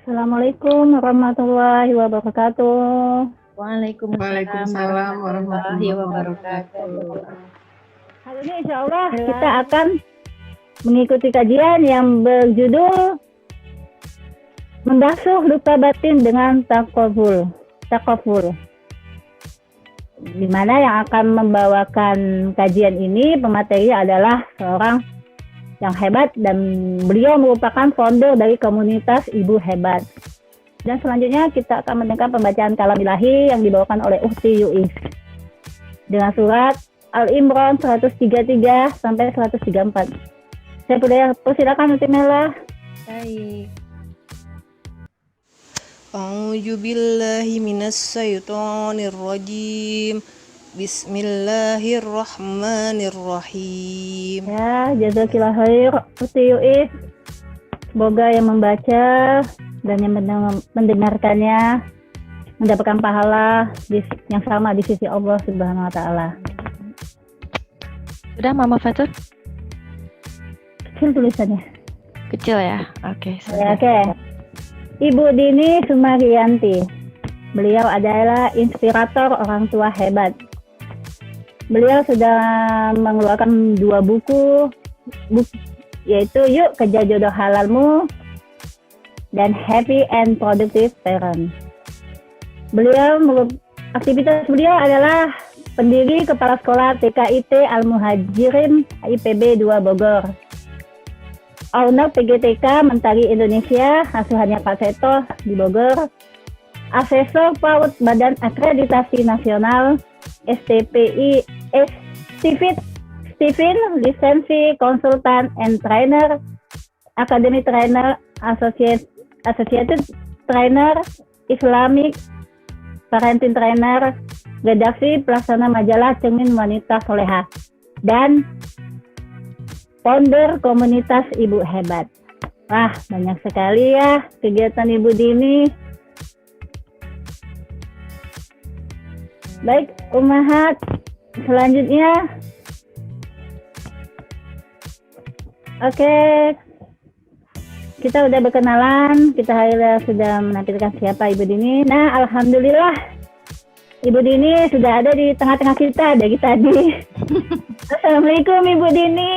Assalamualaikum warahmatullahi wabarakatuh. Waalaikumsalam warahmatullahi wabarakatuh. Hari ini insya Allah kita akan mengikuti kajian yang berjudul Membasuh Luka Batin dengan Takoful. Di mana yang akan membawakan kajian ini pemateri adalah seorang yang hebat dan beliau merupakan founder dari komunitas Ibu Hebat. Dan selanjutnya kita akan mendengar pembacaan kalam ilahi yang dibawakan oleh Ukhti Yuis dengan surat Al-Imran 133 sampai 134. Saya persilakan Uti Mela. Baik. A'udzu billahi minasyaitonir rajim. Bismillahirrahmanirrahim. Ya, jazakillah khair Uti Yuis. Semoga yang membaca dan yang mendengarkannya mendapatkan pahala yang sama di sisi Allah Subhanahu wa taala. Sudah Mama Fatur? Kecil tulisannya. Kecil ya? Oke. Oke. Ibu Dini Sumariyanti. Beliau adalah inspirator orang tua hebat. Beliau sudah mengeluarkan 2 buku yaitu Yuk Kejar Jodoh Halalmu dan Happy and Productive Parent. Aktivitas beliau adalah pendiri Kepala Sekolah TKIT Al-Muhajirin IPB 2 Bogor. Owner PGTK Mentari Indonesia, asuhannya Pak Seto di Bogor. Asesor PAUD Badan Akreditasi Nasional STPI Stephen Lisensi Konsultan and Trainer, Academy Trainer, Associated Trainer, Islamic Parenting Trainer, redaksi pelaksana majalah Cermin Wanita Soleha, dan founder komunitas Ibu Hebat. Wah, banyak sekali ya kegiatan Ibu Dini. Baik, Ummahat, selanjutnya. Oke, kita udah berkenalan, kita sudah menampilkan siapa Ibu Dini. Nah, alhamdulillah Ibu Dini sudah ada di tengah-tengah kita dari tadi. Assalamualaikum Ibu Dini.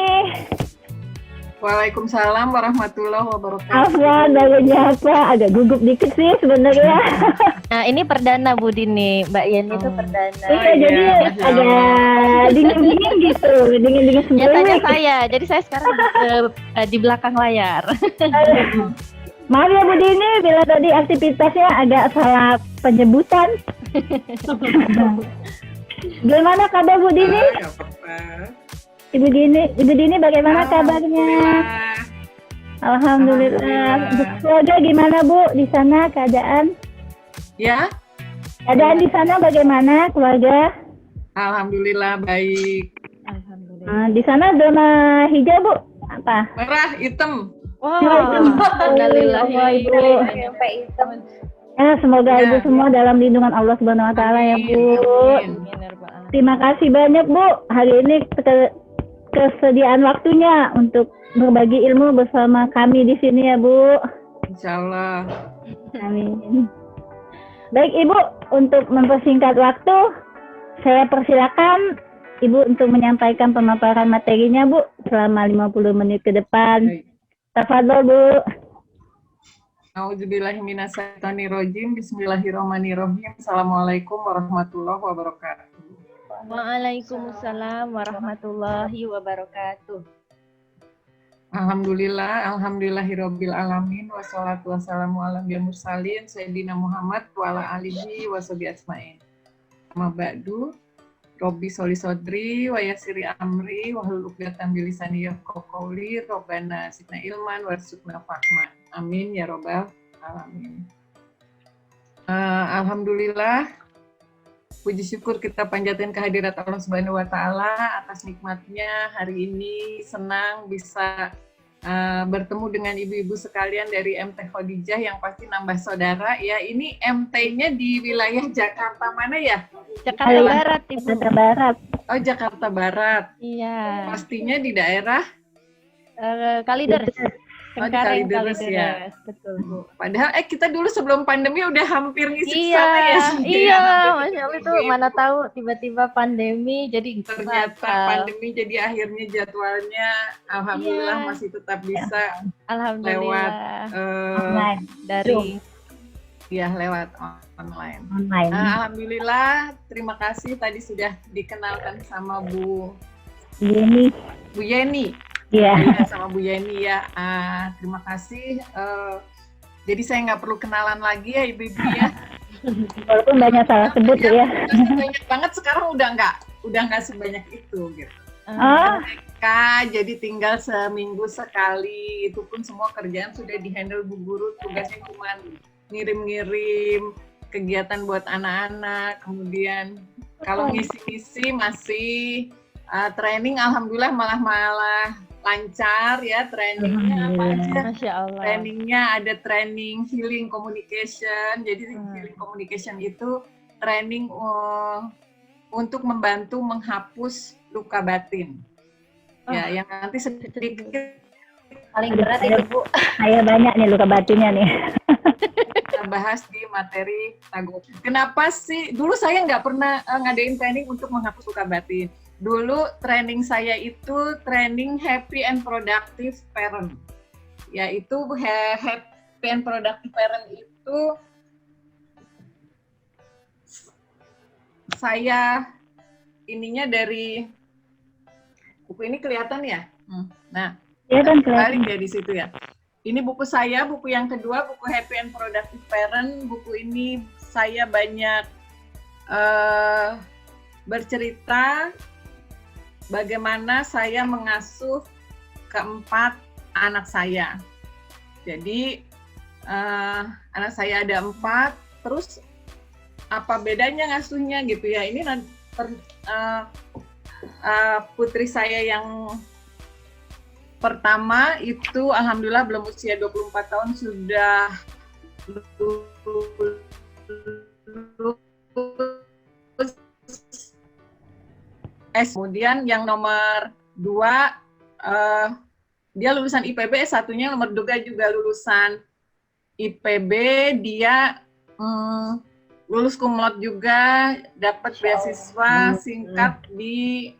Waalaikumsalam warahmatullahi wabarakatuh. Afwan, baru nyapa, agak gugup dikit sih sebenarnya. Nah, ini perdana Bu Dini, Mbak Yeni itu perdana. Iya, jadi agak dingin-dingin gitu, dingin-dingin Nyatanya sendiri. saya, jadi saya sekarang di belakang layar. Maaf ya Bu Dini, bila tadi aktivitasnya agak salah penyebutan. Gimana kabar Bu Dini? Gak apa-apa. Ibu Dini bagaimana kabarnya? Alhamdulillah. Keluarga gimana Bu di sana keadaan? Ya, Keadaan di sana bagaimana keluarga? alhamdulillah baik. Alhamdulillah. Di sana zona hijau Bu? Apa? Merah, hitam. Wow, Alhamdulillah Ibu. sampai hitam. Ya, semoga Ibu semua dalam lindungan Allah Subhanahu wa taala ya Bu. Amin. Terima kasih banyak Bu. Hari ini kesediaan waktunya untuk berbagi ilmu bersama kami di sini ya Bu. Insyaallah. Amin. Baik Ibu, untuk mempersingkat waktu, saya persilakan Ibu untuk menyampaikan pemaparan materinya Bu selama 50 menit ke depan. Baik. Tafadhol Bu. A'udzubillahi minasyaitonirrajim. Bismillahirrahmanirrahim. Assalamualaikum warahmatullahi wabarakatuh. Waalaikumsalam warahmatullahi wabarakatuh. Alhamdulillahirabbil alamin wassalatu wassalamu ala mursalin sayyidina Muhammad wa ala alihi washabihi ajmain. Amma ba'du. Robbi sholli sodri wa yassiri amri wa hlul 'uqdatam min lisani yafqahu qawli. Rabbana zidna ilman warzuqna fahman. Amin ya rabbal alamin. Alhamdulillah, puji syukur kita panjatkan kehadirat Allah Subhanahu wa taala atas nikmatnya hari ini, senang bisa bertemu dengan ibu-ibu sekalian dari MT Khadijah yang pasti nambah saudara ya. Ini MT-nya di wilayah Jakarta mana ya? Jakarta Barat, Ibu. Jakarta Barat. Oh, Jakarta Barat. Iya. Pastinya di daerah Kalideres. Cengkareng Kalideres ya. Kalideres, betul Bu. Padahal kita dulu sebelum pandemi udah hampir ngisi Iya, sana ya. Sih, iya, hampir Masya Allah itu ketemu mana Ibu. tahu tiba-tiba pandemi jadi Ternyata batal. pandemi jadi akhirnya jadwalnya alhamdulillah Iya. masih tetap bisa Alhamdulillah Online. dari ya lewat online. Online. Alhamdulillah, terima kasih tadi sudah dikenalkan sama Bu Ini, Yeni. ya. Ya, sama Bu Yeni ya. Terima kasih. Jadi saya nggak perlu kenalan lagi ya Ibu-ibu ya. Walaupun banyak salah sebut ya. Banyak banget sekarang udah nggak sebanyak itu gitu. Ah, Kak, jadi tinggal seminggu sekali. Itu pun semua kerjaan sudah dihandle Bu Guru. Tugasnya cuma ngirim-ngirim kegiatan buat anak-anak. Kemudian kalau ngisi-ngisi masih training, alhamdulillah malah lancar ya trainingnya apa aja. Masya Allah. Trainingnya ada training healing communication. Jadi healing communication itu training untuk membantu menghapus luka batin. Ya, yang nanti sedikit Paling berat itu Bu. saya banyak nih luka batinnya nih. kita bahas di materi Tago. Kenapa sih? Dulu saya nggak pernah ngadain training untuk menghapus luka batin. Dulu training saya itu training happy and productive parent. Yaitu happy and productive parent itu saya ininya dari buku ini kelihatan ya. Nah, Iya kan balik kelihatan. ya di situ ya. Ini buku saya, buku yang kedua, buku Happy and Productive Parent. Buku ini saya banyak bercerita bagaimana saya mengasuh keempat anak saya. Jadi anak saya ada 4, terus apa bedanya ngasuhnya gitu ya. Ini putri saya yang pertama itu alhamdulillah belum usia 24 tahun sudah lulus. Kemudian yang nomor 2 dia lulusan IPB, satunya nomor 2 juga lulusan IPB, dia lulus cum laude juga, dapat beasiswa singkat di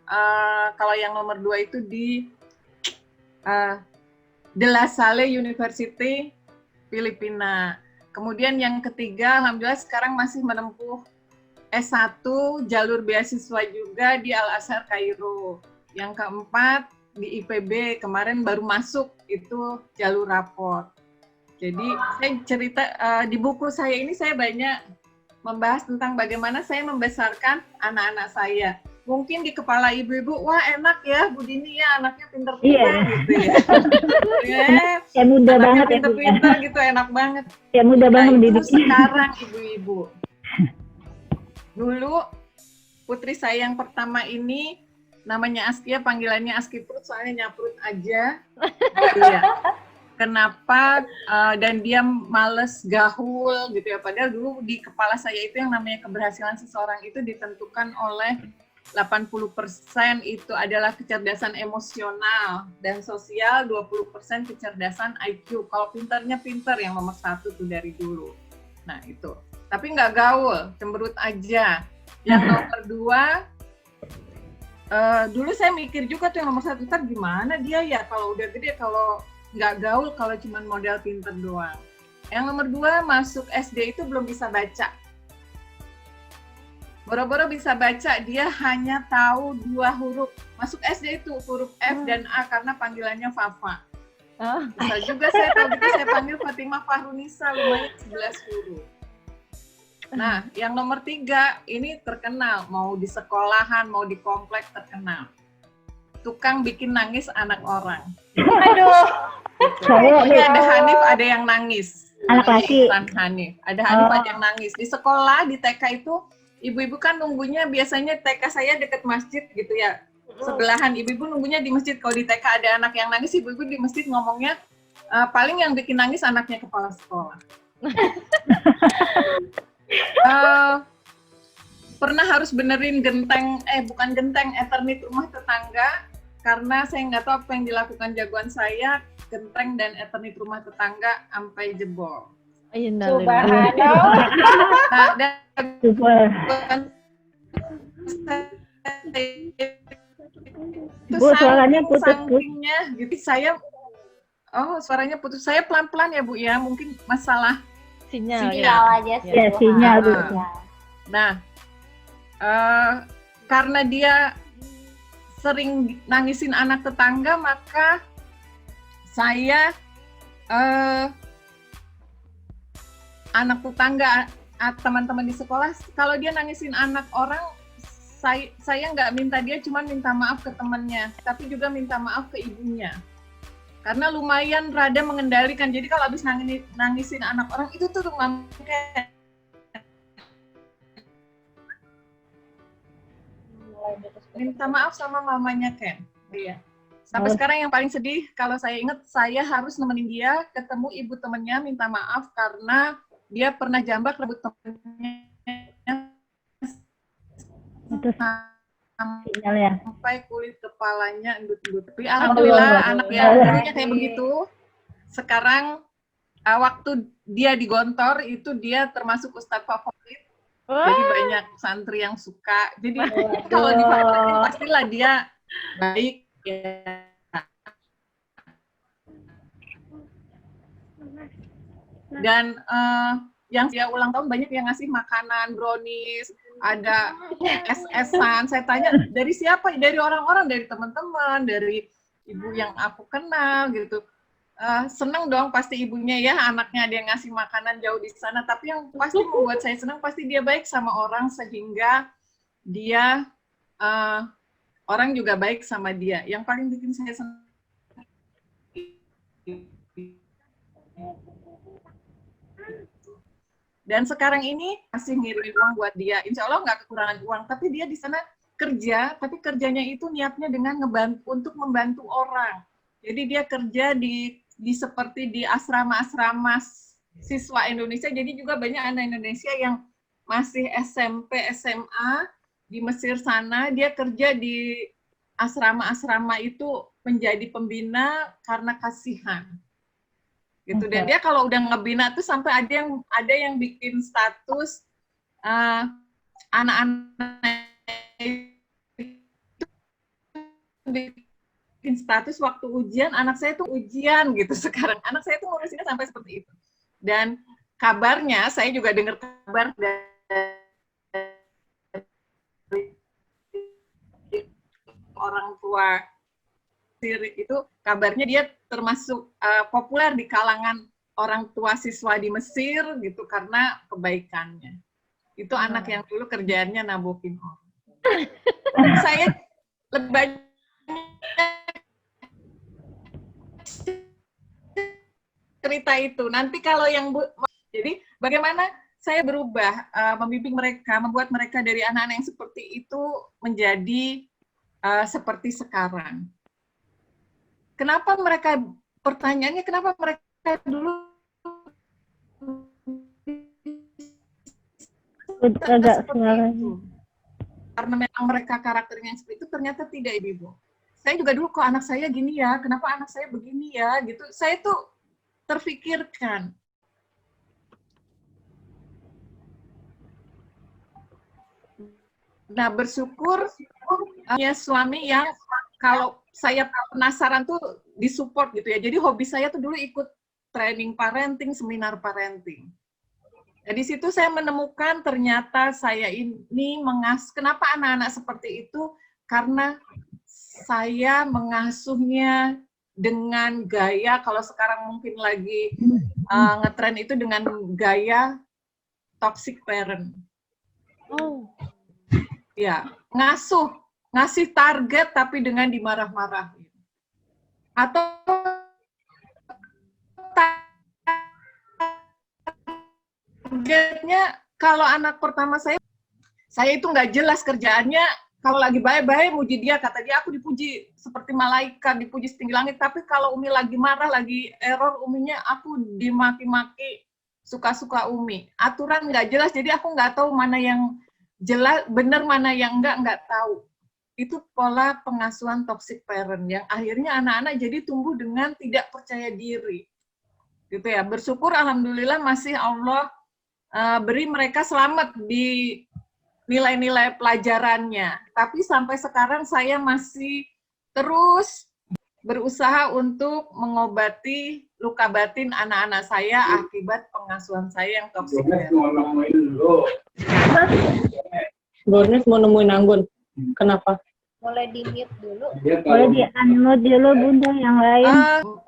kalau yang nomor 2 itu di De La Salle University, Filipina. Kemudian yang ketiga, alhamdulillah sekarang masih menempuh S1, jalur beasiswa juga di Al-Azhar Kairo. Yang keempat, di IPB, kemarin baru masuk, itu jalur raport. Jadi saya cerita, di buku saya ini saya banyak membahas tentang bagaimana saya membesarkan anak-anak saya. Mungkin di kepala ibu-ibu, wah enak ya Bu Dini ya, anaknya pinter-pinter gitu ya. Ya mudah banget ya. Pinter-pinter gitu, enak banget. Ya mudah banget Itu mendidik. sekarang ibu-ibu. Dulu putri saya yang pertama ini namanya Askia, panggilannya Askiprut soalnya nyaprut aja. Iya. Kenapa? Dan dia males gaul gitu ya. Padahal dulu di kepala saya itu yang namanya keberhasilan seseorang itu ditentukan oleh 80% itu adalah kecerdasan emosional dan sosial, 20% kecerdasan IQ. Kalau pintarnya pintar yang nomor 1 tuh dari dulu. Nah itu. Tapi nggak gaul, cemberut aja. Yang nomor 2, dulu saya mikir juga tuh yang nomor 1, ntar gimana dia ya kalau udah gede, kalau nggak gaul, kalau cuma modal pinter doang. Yang nomor 2 masuk SD itu belum bisa baca. Boro-boro bisa baca, dia hanya tahu 2 huruf. Masuk SD itu huruf F dan A karena panggilannya Fafa. Bisa juga saya tahu gitu, saya panggil Fatimah Fahrunisa, lumayan 11 huruf. Nah, yang nomor 3 ini terkenal, mau di sekolahan, mau di komplek terkenal. Tukang bikin nangis anak orang. Aduh. Ini ada Hanif, ada yang nangis. Anak laki. Hanif. Ada Hanif, ada yang nangis. Di sekolah, di TK itu, ibu-ibu kan nunggunya biasanya TK saya deket masjid gitu ya. Sebelahan, ibu-ibu nunggunya di masjid. Kalau di TK ada anak yang nangis, ibu-ibu di masjid ngomongnya, paling yang bikin nangis anaknya kepala sekolah. Pernah harus benerin genteng, bukan genteng, Ethernet rumah tetangga, karena saya nggak tahu apa yang dilakukan jagoan saya, genteng dan Eternit rumah tetangga sampai jebol. Subhanallah. Nah, dan Super. itu Bu, suaranya putus, Bu. sampingnya gitu suaranya putus. Saya pelan-pelan ya Bu ya, mungkin masalah Sinyal Sinyal ya. aja sih. Ya, sinyal, Bu. Nah, karena dia sering nangisin anak tetangga, maka saya anak tetangga, teman-teman di sekolah, kalau dia nangisin anak orang, saya nggak minta dia, cuma minta maaf ke temannya, tapi juga minta maaf ke ibunya. Karena lumayan rada mengendalikan. Jadi kalau habis nangisin anak orang, itu tuh minta maaf sama mamanya Ken. Iya. Sampai sekarang yang paling sedih, kalau saya ingat, saya harus nemenin dia ketemu ibu temennya, minta maaf karena dia pernah jambak rambut temennya Sinyalnya. sampai kulit kepalanya endut-endut. Tapi alhamdulillah anak yang dulunya kayak begitu, sekarang waktu dia di Gontor itu dia termasuk ustadz favorit. Jadi banyak santri yang suka. Jadi kalau dipacarin pastilah dia baik ya. Dan yang dia ulang tahun banyak yang ngasih makanan, brownies, ada es-esan. Saya tanya dari siapa? Dari orang-orang, dari teman-teman, dari ibu yang aku kenal gitu. Seneng dong pasti ibunya ya, anaknya dia ngasih makanan jauh di sana. Tapi yang pasti membuat saya senang pasti dia baik sama orang sehingga dia orang juga baik sama dia. Yang paling bikin saya senang dan sekarang ini masih ngirimin uang buat dia. Insya Allah nggak kekurangan uang, tapi dia di sana kerja, tapi kerjanya itu niatnya dengan untuk membantu orang. Jadi dia kerja di seperti di asrama-asrama siswa Indonesia. Jadi juga banyak anak Indonesia yang masih SMP, SMA di Mesir sana. Dia kerja di asrama-asrama itu menjadi pembina karena kasihan. Gitu. Dan dia kalau udah ngebina tuh sampai ada yang bikin status anak-anak itu bikin status waktu ujian, anak saya tuh ujian gitu sekarang. Anak saya tuh ngurusinnya sampai seperti itu. Dan kabarnya saya juga dengar kabar dari orang tua itu, kabarnya dia termasuk populer di kalangan orang tua siswa di Mesir gitu karena kebaikannya. Itu anak yang dulu kerjaannya nabokin orang. Saya lebih cerita itu. Nanti kalau yang jadi bagaimana saya berubah membimbing mereka, membuat mereka dari anak-anak yang seperti itu menjadi seperti sekarang. Kenapa mereka, pertanyaannya kenapa mereka dulu seperti itu? Karena memang mereka karakternya yang seperti itu, ternyata tidak, Ibu. Saya juga dulu, kok anak saya gini ya, kenapa anak saya begini ya, gitu. Saya tuh terfikirkan. Nah, bersyukur punya suami yang kalau saya penasaran tuh disupport gitu ya. Jadi hobi saya tuh dulu ikut training parenting, seminar parenting. Nah, di situ saya menemukan ternyata saya ini kenapa anak-anak seperti itu? Karena saya mengasuhnya dengan gaya, kalau sekarang mungkin lagi ngetren itu dengan gaya toxic parent. Oh. Ya, ngasih target tapi dengan dimarah-marahin. Atau targetnya, kalau anak pertama saya itu nggak jelas kerjaannya, kalau lagi baik-baik muji dia, kata dia aku dipuji seperti malaikat, dipuji setinggi langit, tapi kalau Umi lagi marah, lagi error, Uminya aku dimaki-maki, suka-suka Umi. Aturan nggak jelas, jadi aku nggak tahu mana yang jelas, benar mana yang enggak tahu. itu pola pengasuhan toxic parent yang akhirnya anak-anak jadi tumbuh dengan tidak percaya diri. Gitu ya. Bersyukur alhamdulillah masih Allah beri mereka selamat di nilai-nilai pelajarannya. Tapi sampai sekarang saya masih terus berusaha untuk mengobati luka batin anak-anak saya akibat pengasuhan saya yang toksik. Gornis mau nemuin Anggun. Kenapa? Mulai di-mute dulu. Boleh di-unmute dulu Bunda yang lain.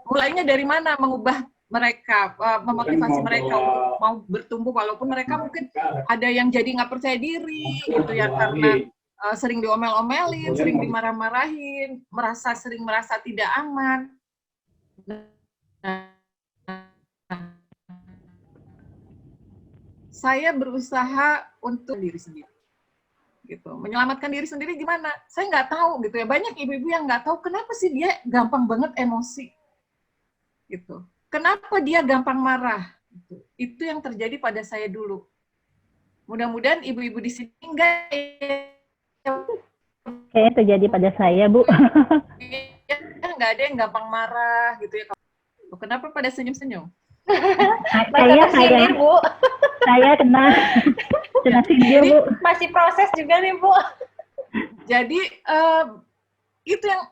Mulainya dari mana mengubah mereka, memotivasi mereka untuk mau bertumbuh walaupun mereka mungkin ada yang jadi nggak percaya diri gitu ya karena sering diomel-omelin, sering dimarah-marahin, sering merasa tidak aman. Saya berusaha untuk diri sendiri, gitu. Menyelamatkan diri sendiri gimana? Saya nggak tahu, gitu ya. Banyak ibu-ibu yang nggak tahu kenapa sih dia gampang banget emosi, gitu. Kenapa dia gampang marah? Gitu. Itu yang terjadi pada saya dulu. Mudah-mudahan ibu-ibu di sini enggak. Kayaknya terjadi pada saya, Bu. Nggak ada yang gampang marah gitu ya. Kenapa pada senyum-senyum? Saya Bu. Saya kena sindir, Bu. Masih proses juga nih, Bu. Jadi itu yang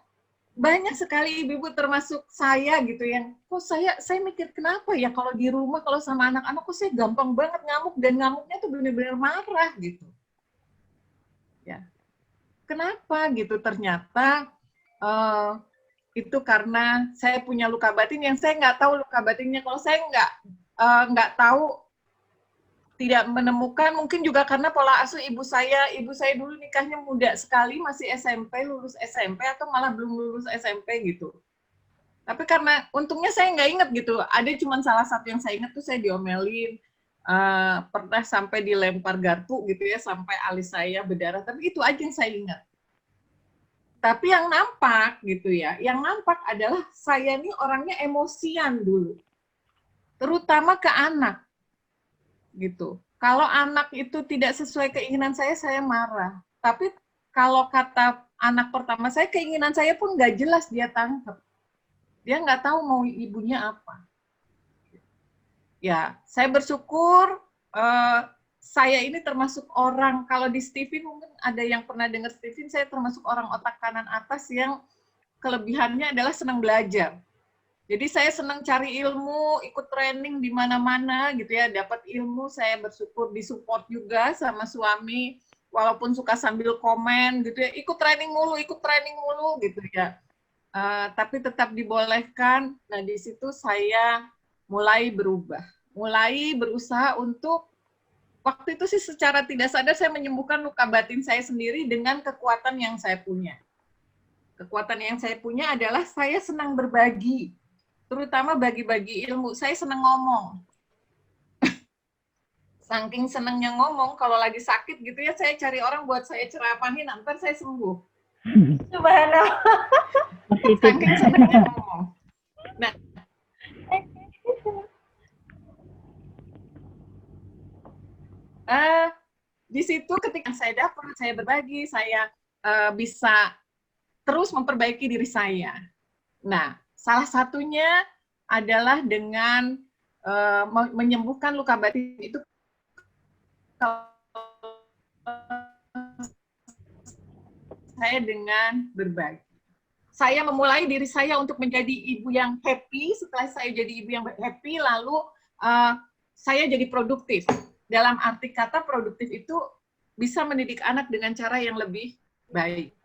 banyak sekali ibu-ibu termasuk saya gitu yang kok saya mikir kenapa ya kalau di rumah kalau sama anak-anak kok saya gampang banget ngamuk dan ngamuknya tuh benar-benar marah gitu. Ya. Kenapa gitu? Ternyata itu karena saya punya luka batin yang saya nggak tahu luka batinnya. Kalau saya nggak tahu, tidak menemukan, mungkin juga karena pola asuh ibu saya dulu nikahnya muda sekali, masih SMP, lulus SMP atau malah belum lulus SMP gitu. Tapi karena untungnya saya nggak inget gitu, ada cuma salah satu yang saya inget tuh saya diomelin, pernah sampai dilempar garpu gitu ya, sampai alis saya berdarah, tapi itu aja yang saya ingat. Tapi yang nampak gitu ya, yang nampak adalah saya ini orangnya emosian dulu, terutama ke anak. Gitu. Kalau anak itu tidak sesuai keinginan saya marah. Tapi kalau kata anak pertama saya, keinginan saya pun nggak jelas dia tangkap. Dia nggak tahu mau ibunya apa. Ya, saya bersyukur saya ini termasuk orang, kalau di Stephen mungkin ada yang pernah dengar Stephen, saya termasuk orang otak kanan atas yang kelebihannya adalah senang belajar. Jadi saya senang cari ilmu, ikut training di mana-mana gitu ya, dapat ilmu, saya bersyukur disupport juga sama suami, walaupun suka sambil komen gitu ya, ikut training mulu gitu ya. Tapi tetap dibolehkan. Nah di situ saya mulai berubah, mulai berusaha untuk, waktu itu sih secara tidak sadar saya menyembuhkan luka batin saya sendiri dengan kekuatan yang saya punya. Kekuatan yang saya punya adalah saya senang berbagi. Terutama bagi-bagi ilmu, saya senang ngomong. Saking senangnya ngomong, kalau lagi sakit gitu ya, saya cari orang buat saya ceramahin, ntar saya sembuh. Subhanallah. Saking senangnya ngomong. Nah, di situ ketika saya dapat, saya berbagi, saya bisa terus memperbaiki diri saya. Nah, salah satunya adalah dengan menyembuhkan luka batin itu saya dengan berbagi. Saya memulai diri saya untuk menjadi ibu yang happy. Setelah saya jadi ibu yang happy, lalu saya jadi produktif. Dalam arti kata produktif itu bisa mendidik anak dengan cara yang lebih baik.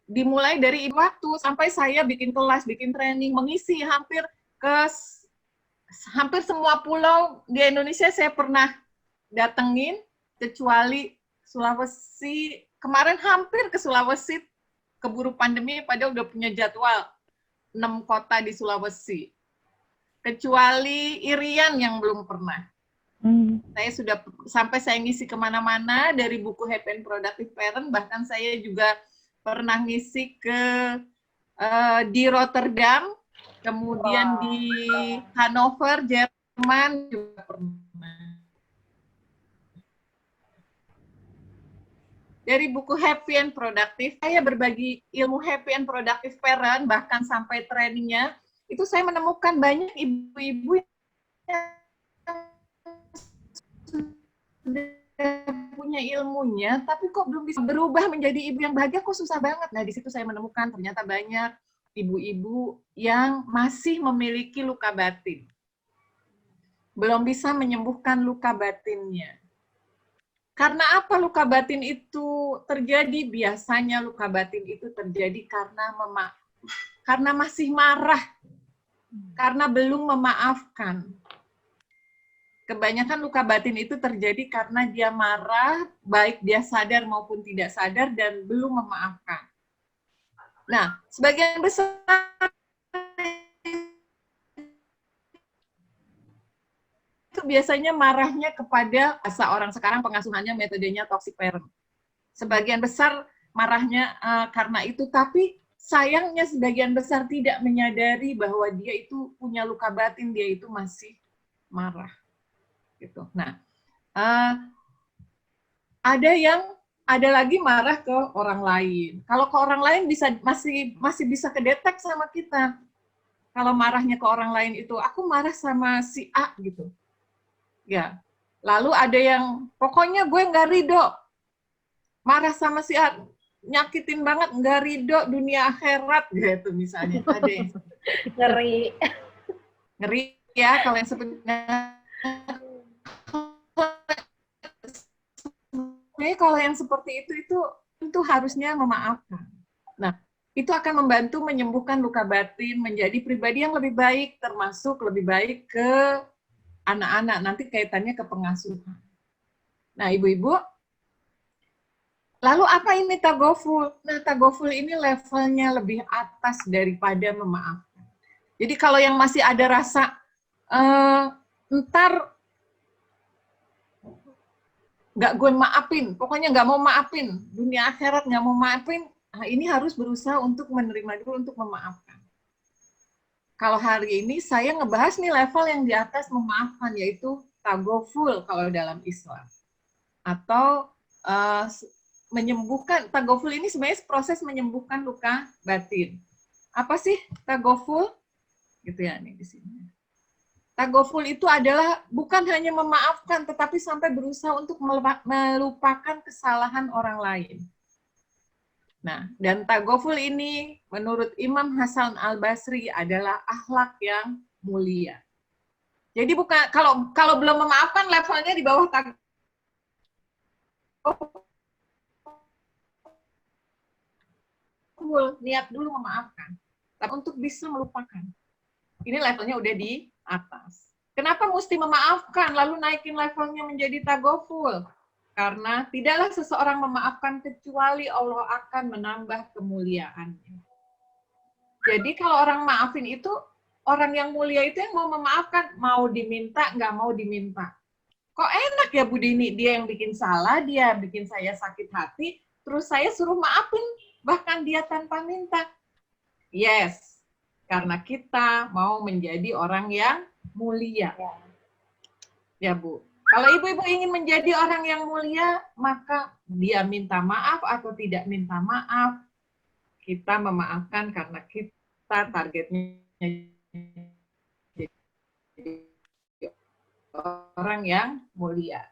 Dimulai dari waktu sampai saya bikin kelas, bikin training, mengisi hampir semua pulau di Indonesia saya pernah datengin, kecuali Sulawesi. Kemarin hampir ke Sulawesi, keburu pandemi, padahal udah punya jadwal 6 kota di Sulawesi. Kecuali Irian yang belum pernah. Saya sudah sampai saya ngisi kemana-mana, dari buku Happy and Productive Parent, bahkan saya juga pernah ngisi di Rotterdam, kemudian di Hannover, Jerman juga pernah. Dari buku Happy and Productive, saya berbagi ilmu Happy and Productive Parent, bahkan sampai trainingnya, itu saya menemukan banyak ibu-ibu yang sudah punya ilmunya, tapi kok belum bisa berubah menjadi ibu yang bahagia, kok susah banget. Nah, di situ saya menemukan ternyata banyak ibu-ibu yang masih memiliki luka batin. Belum bisa menyembuhkan luka batinnya. Karena apa luka batin itu terjadi? Biasanya luka batin itu terjadi karena masih marah, karena belum memaafkan. Kebanyakan luka batin itu terjadi karena dia marah, baik dia sadar maupun tidak sadar, dan belum memaafkan. Nah, sebagian besar itu biasanya marahnya kepada orang sekarang pengasuhannya metodenya toxic parent. Sebagian besar marahnya karena itu, tapi sayangnya sebagian besar tidak menyadari bahwa dia itu punya luka batin, dia itu masih marah. Gitu. Nah, ada lagi marah ke orang lain. Kalau ke orang lain masih bisa kedetek sama kita. Kalau marahnya ke orang lain itu, aku marah sama si A gitu. Ya. Lalu ada yang pokoknya gue nggak ridho. Marah sama si A, nyakitin banget, nggak ridho dunia akhirat gitu misalnya. Ada yang Ngeri. ngeri ya kalau yang sebenarnya. Kalau yang seperti itu harusnya memaafkan. Nah, itu akan membantu menyembuhkan luka batin, menjadi pribadi yang lebih baik, termasuk lebih baik ke anak-anak, nanti kaitannya ke pengasuhan. Nah, ibu-ibu, lalu apa ini tagoful? Nah, tagoful ini levelnya lebih atas daripada memaafkan. Jadi kalau yang masih ada rasa, ntar nggak gue maafin, pokoknya nggak mau maafin, dunia akhirat nggak mau maafin, nah ini harus berusaha untuk menerima dulu, untuk memaafkan. Kalau hari ini saya ngebahas nih level yang di atas memaafkan, yaitu tagoful kalau dalam Islam. Atau menyembuhkan, tagoful ini sebenarnya proses menyembuhkan luka batin. Apa sih tagoful? Gitu ya nih di sini. Tagoful itu adalah bukan hanya memaafkan, tetapi sampai berusaha untuk melupakan kesalahan orang lain. Nah, dan tagoful ini menurut Imam Hasan Al-Basri adalah akhlak yang mulia. Jadi bukan kalau belum memaafkan levelnya di bawah tagoful. Niat dulu memaafkan, tapi untuk bisa melupakan. Ini levelnya udah di atas. Kenapa mesti memaafkan lalu naikin levelnya menjadi tagoful? Karena tidaklah seseorang memaafkan kecuali Allah akan menambah kemuliaannya. Jadi kalau orang maafin itu, orang yang mulia itu yang mau memaafkan, mau diminta, nggak mau diminta. Kok enak ya Bu Dini, dia yang bikin salah, dia bikin saya sakit hati, terus saya suruh maafin, bahkan dia tanpa minta. Yes, karena kita mau menjadi orang yang mulia. Ya Bu. Kalau ibu-ibu ingin menjadi orang yang mulia, maka dia minta maaf atau tidak minta maaf, kita memaafkan karena kita targetnya jadi orang yang mulia.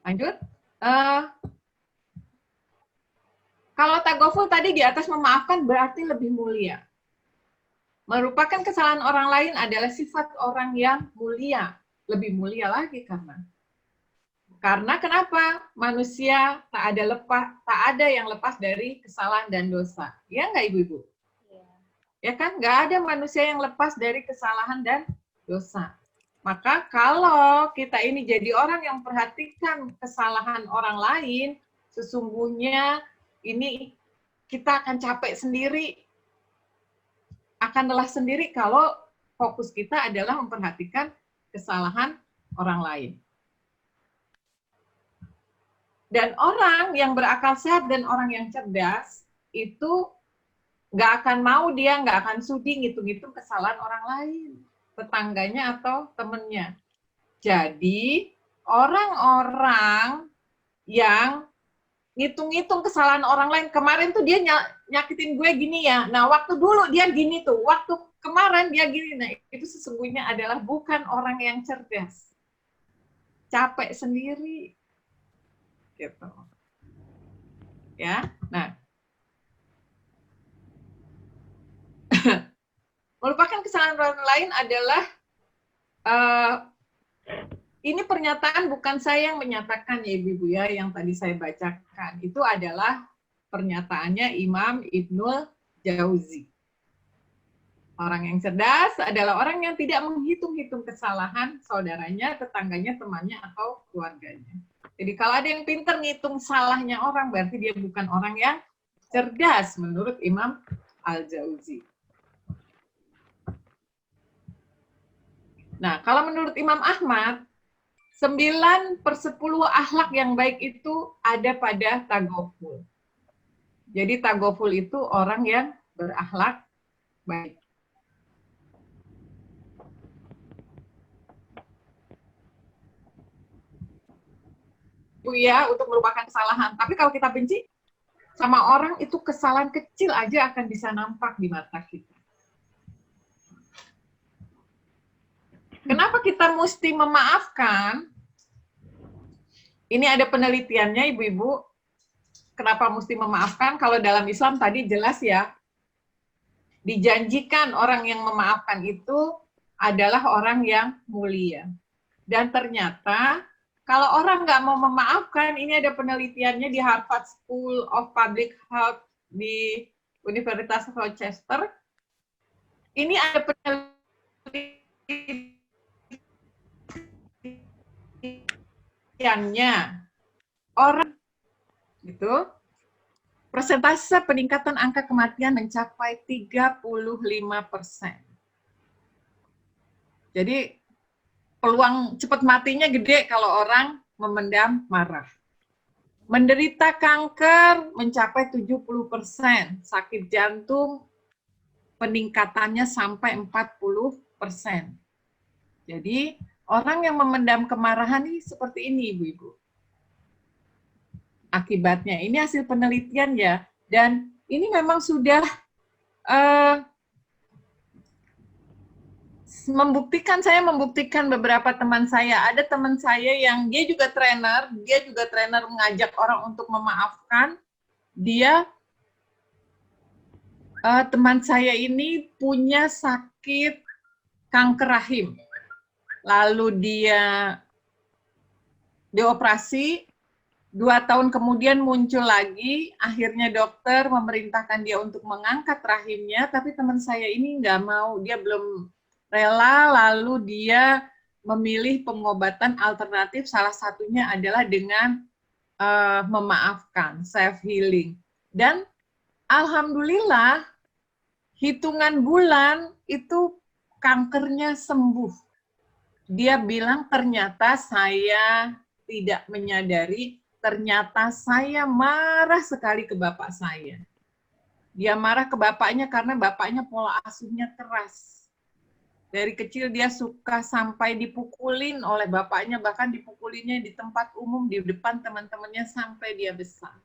Lanjut. Kalau tagoful tadi di atas memaafkan berarti lebih mulia. Merupakan kesalahan orang lain adalah sifat orang yang mulia. Lebih mulia lagi karena kenapa? Manusia tak ada yang lepas dari kesalahan dan dosa. Ya nggak ibu-ibu? Ya kan? Nggak ada manusia yang lepas dari kesalahan dan dosa. Maka kalau kita ini jadi orang yang perhatikan kesalahan orang lain, sesungguhnya ini kita akan capek sendiri, akan lelah sendiri kalau fokus kita adalah memperhatikan kesalahan orang lain. Dan orang yang berakal sehat dan orang yang cerdas itu nggak akan mau, dia nggak akan sudi ngitung-ngitung kesalahan orang lain, tetangganya atau temennya. Jadi orang-orang yang ngitung-ngitung kesalahan orang lain. Kemarin tuh dia nyakitin gue gini ya. Nah, waktu dulu dia gini tuh. Waktu kemarin dia gini. Nah, itu sesungguhnya adalah bukan orang yang cerdas. Capek sendiri. Gitu. Ya. Nah, melupakan kesalahan orang lain adalah ini pernyataan bukan saya yang menyatakan ya Ibu ya, yang tadi saya bacakan. Itu adalah pernyataannya Imam Ibnul Jauzi. Orang yang cerdas adalah orang yang tidak menghitung-hitung kesalahan saudaranya, tetangganya, temannya, atau keluarganya. Jadi kalau ada yang pintar ngitung salahnya orang, berarti dia bukan orang yang cerdas menurut Imam Al-Jauzi. Nah, kalau menurut Imam Ahmad, 9/10 akhlak yang baik itu ada pada tagoful. Jadi tagoful itu orang yang berakhlak baik. Ya, untuk melupakan kesalahan. Tapi kalau kita benci sama orang, itu kesalahan kecil aja akan bisa nampak di mata kita. Kenapa kita mesti memaafkan? Ini ada penelitiannya, Ibu-Ibu. Kenapa mesti memaafkan? Kalau dalam Islam tadi jelas ya, dijanjikan orang yang memaafkan itu adalah orang yang mulia. Dan ternyata, kalau orang nggak mau memaafkan, ini ada penelitiannya di Harvard School of Public Health di Universitas Rochester. Ini ada penelitiannya. Orang gitu, persentase peningkatan angka kematian mencapai 35%. Jadi peluang cepat matinya gede kalau orang memendam marah. Menderita kanker mencapai 70%, sakit jantung peningkatannya sampai 40%. Jadi orang yang memendam kemarahan ini seperti ini, Ibu-Ibu. Akibatnya, ini hasil penelitian ya, dan ini memang sudah saya membuktikan beberapa teman saya. Ada teman saya yang dia juga trainer mengajak orang untuk memaafkan. Dia, teman saya ini punya sakit kanker rahim. Lalu dia dioperasi, 2 tahun kemudian muncul lagi, akhirnya dokter memerintahkan dia untuk mengangkat rahimnya, tapi teman saya ini nggak mau, dia belum rela, lalu dia memilih pengobatan alternatif, salah satunya adalah dengan memaafkan, self-healing. Dan alhamdulillah, hitungan bulan itu kankernya sembuh. Dia bilang, ternyata saya tidak menyadari, ternyata saya marah sekali ke bapak saya. Dia marah ke bapaknya karena bapaknya pola asuhnya keras. Dari kecil dia suka sampai dipukulin oleh bapaknya, bahkan dipukulinnya di tempat umum, di depan teman-temannya sampai dia besar.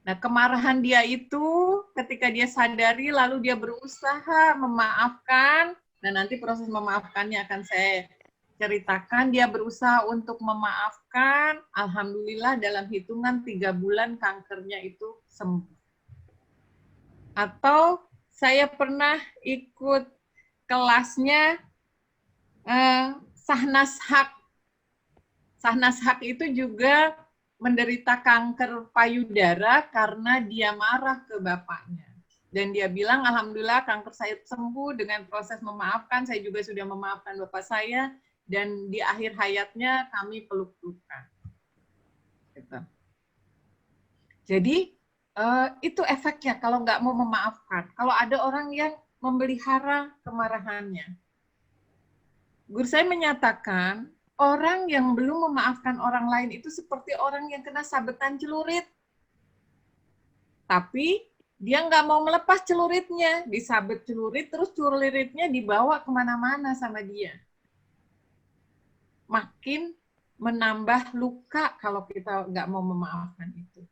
Nah, kemarahan dia itu ketika dia sadari, lalu dia berusaha memaafkan, dan nanti proses memaafkannya akan saya ceritakan. Dia berusaha untuk memaafkan, alhamdulillah dalam hitungan 3 bulan kankernya itu sembuh. Atau saya pernah ikut kelasnya Sahnas Haq. Sahnas Haq itu juga menderita kanker payudara karena dia marah ke bapaknya. Dan dia bilang, alhamdulillah kanker saya sembuh dengan proses memaafkan, saya juga sudah memaafkan bapak saya, dan di akhir hayatnya kami peluk-pelukan. Gitu. Jadi itu efeknya kalau nggak mau memaafkan. Kalau ada orang yang memelihara kemarahannya. Guru saya menyatakan, orang yang belum memaafkan orang lain itu seperti orang yang kena sabetan celurit. Tapi dia nggak mau melepas celuritnya. Disabet celurit, terus celuritnya dibawa kemana-mana sama dia. Makin menambah luka kalau kita nggak mau memaafkan itu.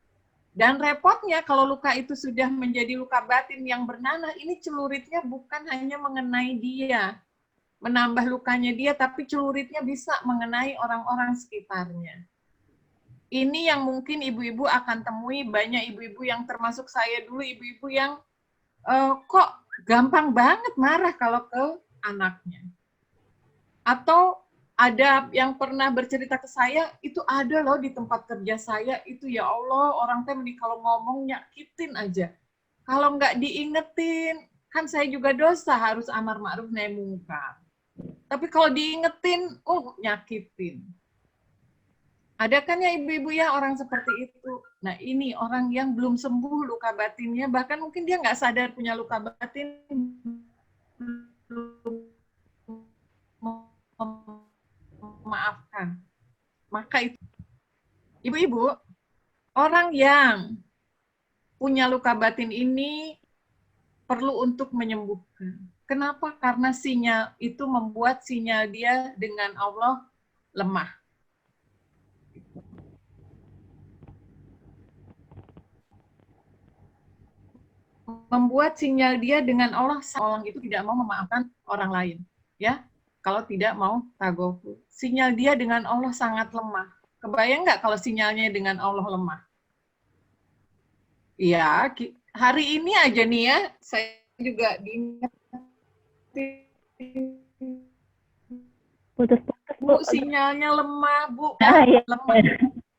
Dan repotnya kalau luka itu sudah menjadi luka batin yang bernanah, ini celuritnya bukan hanya mengenai dia, menambah lukanya dia, tapi celuritnya bisa mengenai orang-orang sekitarnya. Ini yang mungkin ibu-ibu akan temui, banyak ibu-ibu yang termasuk saya dulu, ibu-ibu yang kok gampang banget marah kalau ke anaknya. Atau ada yang pernah bercerita ke saya, itu ada loh di tempat kerja saya, itu ya Allah, orang teh kalau ngomong nyakitin aja. Kalau nggak diingetin, kan saya juga dosa, harus amar ma'ruf nahi mungkar. Tapi kalau diingetin, nyakitin. Ada kan ya ibu-ibu ya orang seperti itu. Nah ini orang yang belum sembuh luka batinnya, bahkan mungkin dia nggak sadar punya luka batin, memaafkan. Maka itu, ibu-ibu, orang yang punya luka batin ini perlu untuk menyembuhkan. Kenapa? Karena sinyal itu membuat sinyal dia dengan Allah lemah. Membuat sinyal dia dengan Allah, orang itu tidak mau memaafkan orang lain. Ya, kalau tidak mau tagofu. Sinyal dia dengan Allah sangat lemah. Kebayang nggak kalau sinyalnya dengan Allah lemah? Iya, hari ini aja nih ya, saya juga diingetin. Putus-putus, Bu, sinyalnya lemah, Bu. Iya. Lemah.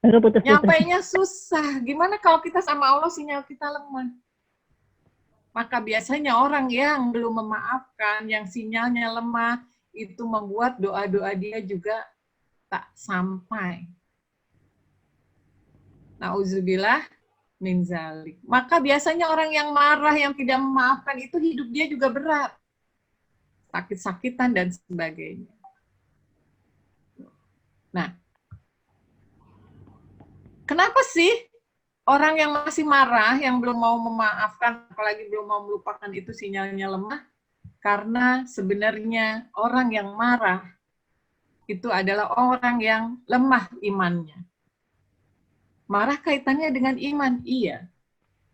Putus-putus. Nyampainya susah. Gimana kalau kita sama Allah sinyal kita lemah? Maka biasanya orang yang belum memaafkan, yang sinyalnya lemah, itu membuat doa-doa dia juga tak sampai. Nauzubillah min zalik. Maka biasanya orang yang marah, yang tidak memaafkan itu hidup dia juga berat. Sakit-sakitan dan sebagainya. Nah, kenapa sih orang yang masih marah, yang belum mau memaafkan, apalagi belum mau melupakan itu sinyalnya lemah? Karena sebenarnya orang yang marah itu adalah orang yang lemah imannya. Marah kaitannya dengan iman, iya.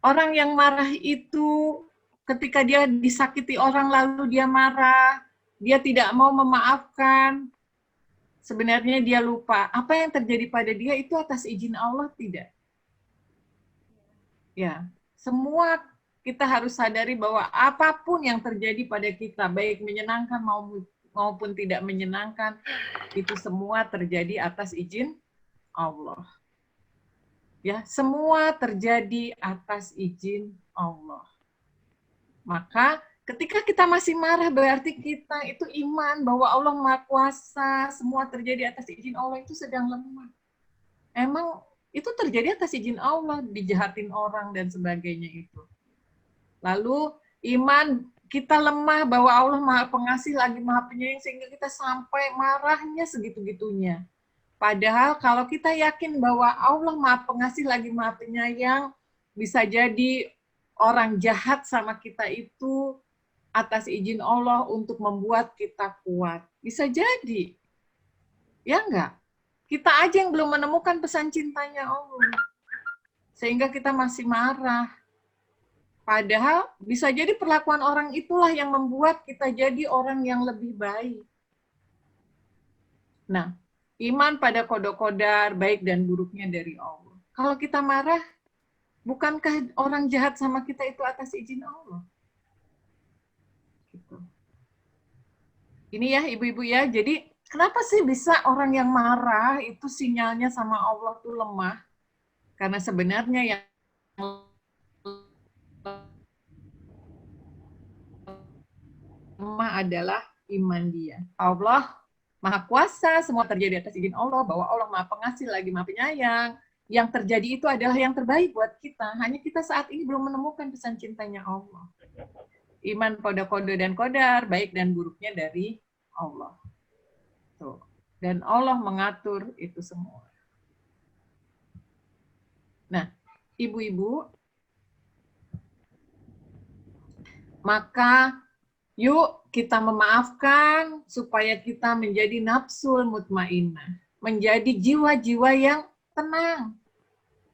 Orang yang marah itu ketika dia disakiti orang lalu dia marah, dia tidak mau memaafkan, sebenarnya dia lupa. Apa yang terjadi pada dia itu atas izin Allah, tidak. Ya, semua kita harus sadari bahwa apapun yang terjadi pada kita, baik menyenangkan maupun tidak menyenangkan, itu semua terjadi atas izin Allah. Ya, semua terjadi atas izin Allah. Maka ketika kita masih marah, berarti kita itu iman bahwa Allah Maha Kuasa, semua terjadi atas izin Allah, itu sedang lemah. Emang itu terjadi atas izin Allah, dijahatin orang dan sebagainya itu. Lalu iman kita lemah bahwa Allah Maha Pengasih lagi Maha Penyayang, sehingga kita sampai marahnya segitu-gitunya. Padahal kalau kita yakin bahwa Allah Maha Pengasih lagi Maha Penyayang, bisa jadi orang jahat sama kita itu atas izin Allah untuk membuat kita kuat. Bisa jadi. Ya enggak? Kita aja yang belum menemukan pesan cintanya Allah. Sehingga kita masih marah. Padahal bisa jadi perlakuan orang itulah yang membuat kita jadi orang yang lebih baik. Nah, iman pada kodok-kodar, baik dan buruknya dari Allah. Kalau kita marah, bukankah orang jahat sama kita itu atas izin Allah? Gitu. Ini ya ibu-ibu ya, jadi kenapa sih bisa orang yang marah itu sinyalnya sama Allah tuh lemah? Karena sebenarnya yang lemah adalah iman dia. Allah Maha Kuasa, semua terjadi atas izin Allah, bahwa Allah Maha Pengasih lagi Maha Penyayang. Yang terjadi itu adalah yang terbaik buat kita. Hanya kita saat ini belum menemukan pesan cintanya Allah. Iman pada kode dan kodar, baik dan buruknya dari Allah. Tuh. Dan Allah mengatur itu semua. Nah, ibu-ibu, maka yuk kita memaafkan supaya kita menjadi nafsul mutmainnah. menjadi jiwa-jiwa yang tenang.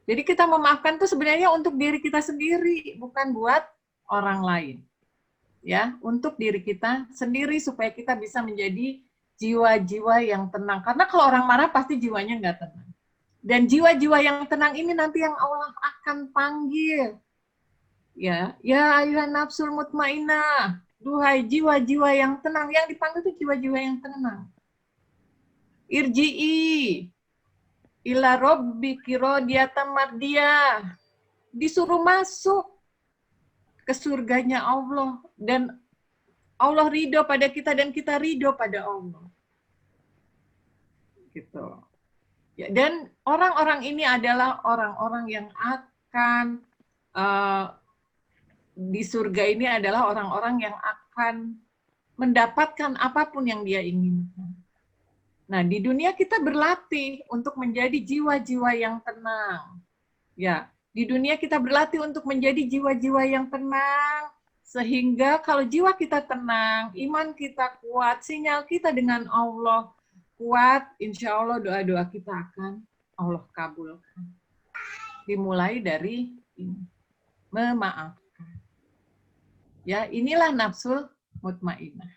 Jadi kita memaafkan itu sebenarnya untuk diri kita sendiri, bukan buat orang lain. Ya, untuk diri kita sendiri supaya kita bisa menjadi jiwa-jiwa yang tenang. Karena kalau orang marah pasti jiwanya nggak tenang. Dan jiwa-jiwa yang tenang ini nanti yang Allah akan panggil. Ya ayuhan nafsul mutmainnah. Duhai jiwa-jiwa yang tenang. Yang dipanggil itu jiwa-jiwa yang tenang. Irji'i ila rabbiki radiyatan mardiyah. Disuruh masuk ke surganya Allah. Dan Allah ridho pada kita dan kita ridho pada Allah. Gitu. Ya, dan orang-orang ini adalah orang-orang yang akan di surga ini adalah orang-orang yang akan mendapatkan apapun yang dia inginkan. Nah, di dunia kita berlatih untuk menjadi jiwa-jiwa yang tenang. Ya, di dunia kita berlatih untuk menjadi jiwa-jiwa yang tenang, sehingga kalau jiwa kita tenang, iman kita kuat, sinyal kita dengan Allah kuat, insya Allah doa-doa kita akan Allah kabulkan. Dimulai dari ini, memaafkan. Ya, inilah nafsul mutmainnah.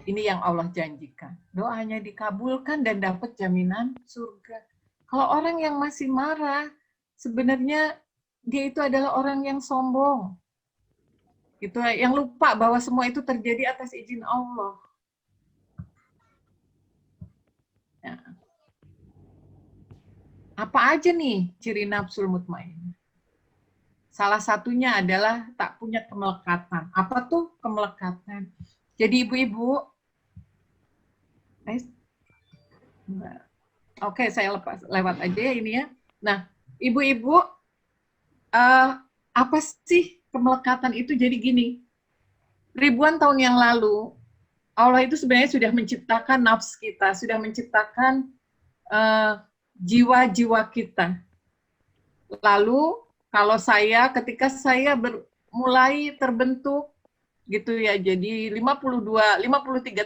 Ini yang Allah janjikan. Doanya dikabulkan dan dapat jaminan surga. Kalau orang yang masih marah, sebenarnya dia itu adalah orang yang sombong. Itu yang lupa bahwa semua itu terjadi atas izin Allah. Ya. Apa aja nih ciri nafsul mutmainnah? Salah satunya adalah tak punya kemelekatan. Apa tuh kemelekatan? Jadi ibu-ibu, oke, saya lewat aja ya ini ya. Nah, ibu-ibu, apa sih kemelekatan itu? Jadi gini, ribuan tahun yang lalu, Allah itu sebenarnya sudah menciptakan nafs kita, sudah menciptakan jiwa-jiwa kita. Lalu, kalau ketika saya mulai terbentuk, gitu ya, jadi 53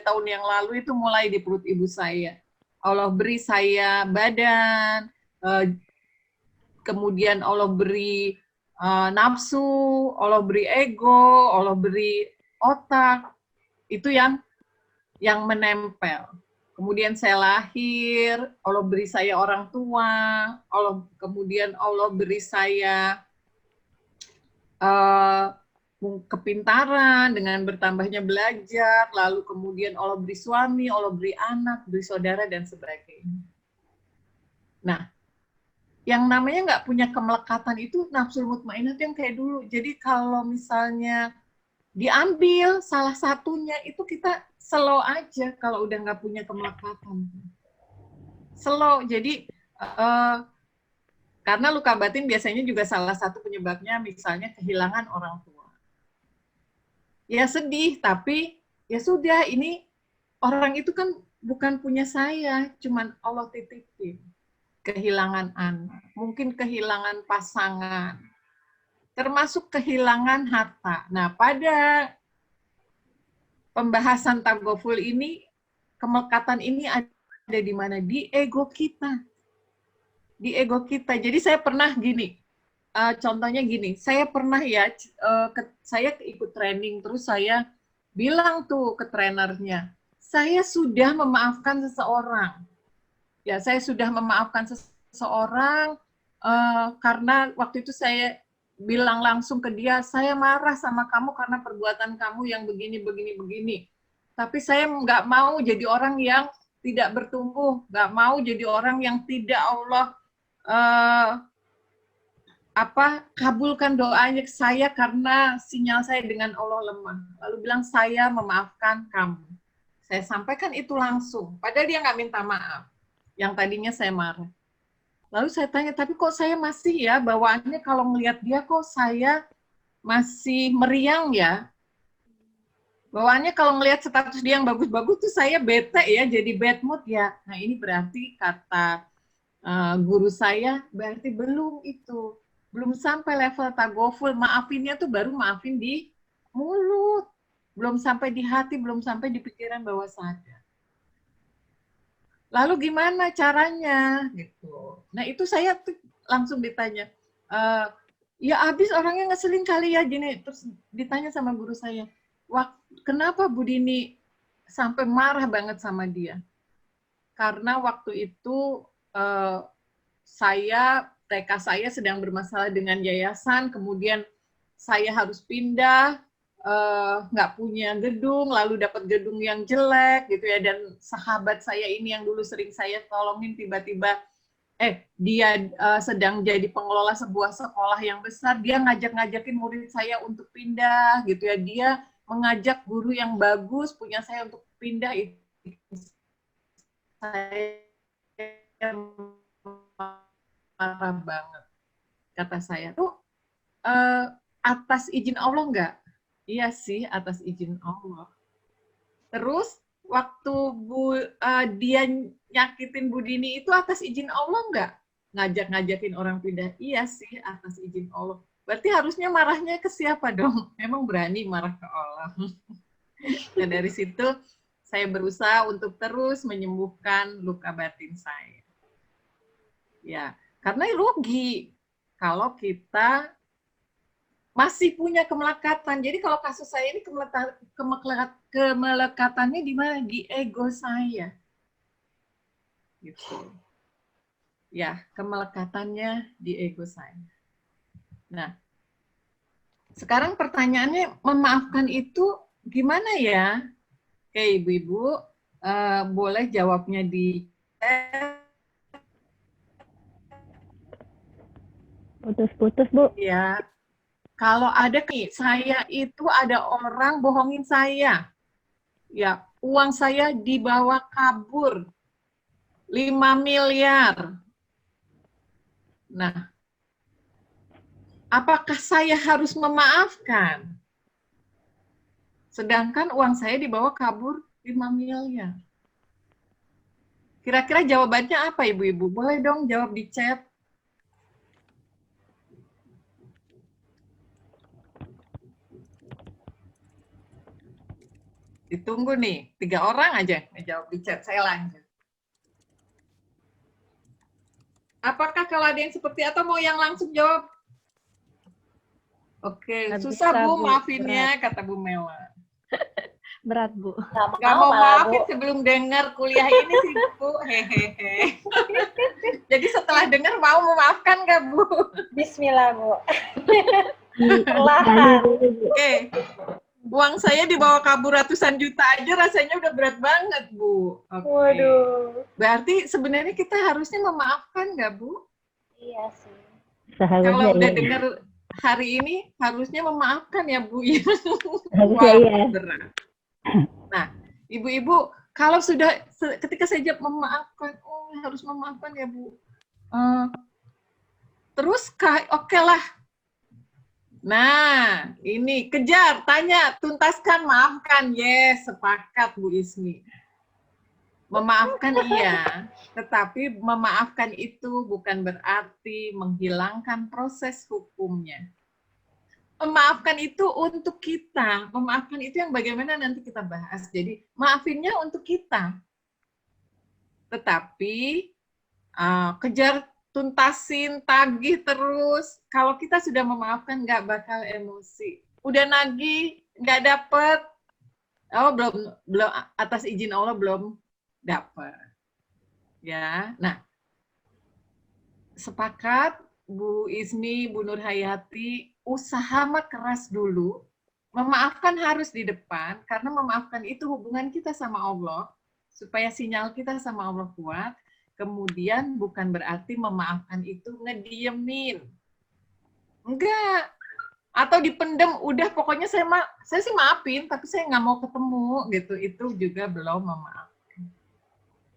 tahun yang lalu itu mulai di perut ibu saya. Allah beri saya badan, kemudian Allah beri nafsu, Allah beri ego, Allah beri otak, itu yang menempel. Kemudian saya lahir, Allah beri saya orang tua, kemudian Allah beri saya kepintaran dengan bertambahnya belajar, lalu kemudian Allah beri suami, Allah beri anak, beri saudara, dan sebagainya. Nah, yang namanya nggak punya kemelekatan itu nafsul mutmainnah itu yang kayak dulu. Jadi kalau misalnya diambil salah satunya, itu kita slow aja kalau udah nggak punya kemelekatan. Slow, jadi karena luka batin biasanya juga salah satu penyebabnya misalnya kehilangan orang tua. Ya sedih, tapi ya sudah, ini orang itu kan bukan punya saya, cuman Allah titipin. Kehilangan anak, mungkin kehilangan pasangan, termasuk kehilangan harta. Nah, pada pembahasan Taghoful ini, kemelekatan ini ada di mana? Di ego kita. Di ego kita. Jadi saya pernah gini, contohnya gini, saya pernah ya, saya ikut training, terus saya bilang tuh ke trainernya, saya sudah memaafkan seseorang. Ya, saya sudah memaafkan seseorang karena waktu itu saya bilang langsung ke dia, saya marah sama kamu karena perbuatan kamu yang begini. Tapi saya nggak mau jadi orang yang tidak bertumbuh, nggak mau jadi orang yang tidak Allah kabulkan doanya ke saya karena sinyal saya dengan Allah lemah. Lalu bilang, saya memaafkan kamu. Saya sampaikan itu langsung, padahal dia nggak minta maaf. Yang tadinya saya marah. Lalu saya tanya, tapi kok saya masih ya, bawaannya kalau ngelihat dia kok saya masih meriang ya. Bawaannya kalau ngelihat status dia yang bagus-bagus tuh saya bete ya, jadi bad mood ya. Nah ini berarti kata guru saya, berarti belum itu. Belum sampai level Taghoful, maafinnya tuh baru maafin di mulut. Belum sampai di hati, belum sampai di pikiran bawah sadar. Lalu gimana caranya gitu. Nah itu saya tuh langsung ditanya, ya abis orangnya ngeselin kali ya gini. Terus ditanya sama guru saya, kenapa Bu Dini sampai marah banget sama dia? Karena waktu itu TK saya sedang bermasalah dengan yayasan, kemudian saya harus pindah, nggak punya gedung, lalu dapat gedung yang jelek gitu ya, dan sahabat saya ini yang dulu sering saya tolongin tiba-tiba dia sedang jadi pengelola sebuah sekolah yang besar, dia ngajak-ngajakin murid saya untuk pindah gitu ya, dia mengajak guru yang bagus punya saya untuk pindah. Itu saya marah banget, kata saya tuh atas izin Allah nggak? Iya sih, atas izin Allah. Terus waktu dia nyakitin Bu Dini itu atas izin Allah nggak? Ngajak-ngajakin orang pindah? Iya sih, atas izin Allah. Berarti harusnya marahnya ke siapa dong? Emang berani marah ke Allah. Dan dari situ saya berusaha untuk terus menyembuhkan luka batin saya. Ya, karena rugi kalau kita masih punya kemelekatan. Jadi kalau kasus saya ini kemelekatannya di mana? Di ego saya. Gitu. Ya, kemelekatannya di ego saya. Nah, sekarang pertanyaannya, memaafkan itu gimana ya? Oke, Ibu-Ibu, boleh jawabnya di Putus-putus, Bu. ya. Kalau ada saya itu ada orang bohongin saya. Ya, uang saya dibawa kabur 5 miliar. Nah, apakah saya harus memaafkan? Sedangkan uang saya dibawa kabur 5 miliar. Kira-kira jawabannya apa, Ibu-Ibu? Boleh dong jawab di chat. Ditunggu nih, 3 orang aja ngejawab di chat. Saya lanjut. Apakah kalau ada yang seperti atau mau yang langsung jawab? Oke, susah bisa, Bu, Bu. maafinnya, kata Bu Mela. Berat, Bu. Gak mau maafin sebelum dengar kuliah ini sih, Bu. Hehehe. Jadi setelah dengar mau memaafkan nggak, Bu? Bismillah, Bu. Perlahan. Oke. Uang saya dibawa kabur ratusan juta aja rasanya udah berat banget, Bu. Oke. Waduh. Berarti sebenarnya kita harusnya memaafkan nggak, Bu? Iya sih. Seharusnya Kalau udah iya. dengar hari ini harusnya memaafkan ya, Bu. Harusnya iya. Berat. Nah, Ibu-ibu, kalau sudah ketika saya jawab memaafkan, harus memaafkan ya, Bu. Terus oke lah. Nah, ini kejar, tanya, tuntaskan, maafkan. Yes, sepakat Bu Ismi. Memaafkan iya, tetapi memaafkan itu bukan berarti menghilangkan proses hukumnya. Memaafkan itu untuk kita, memaafkan itu yang bagaimana nanti kita bahas. Jadi maafinnya untuk kita. Tetapi kejar, tuntasin, tagih terus. Kalau kita sudah memaafkan, nggak bakal emosi. Udah nagih, nggak dapet, belum atas izin Allah belum dapet. Ya, nah, sepakat Bu Ismi, Bu Nur Hayati, usaha mah keras dulu. Memaafkan harus di depan, karena memaafkan itu hubungan kita sama Allah, supaya sinyal kita sama Allah kuat. Kemudian bukan berarti memaafkan itu ngediemin. Enggak. Atau dipendem, udah pokoknya saya sih maafin, tapi saya nggak mau ketemu gitu. Itu juga belum memaafkan.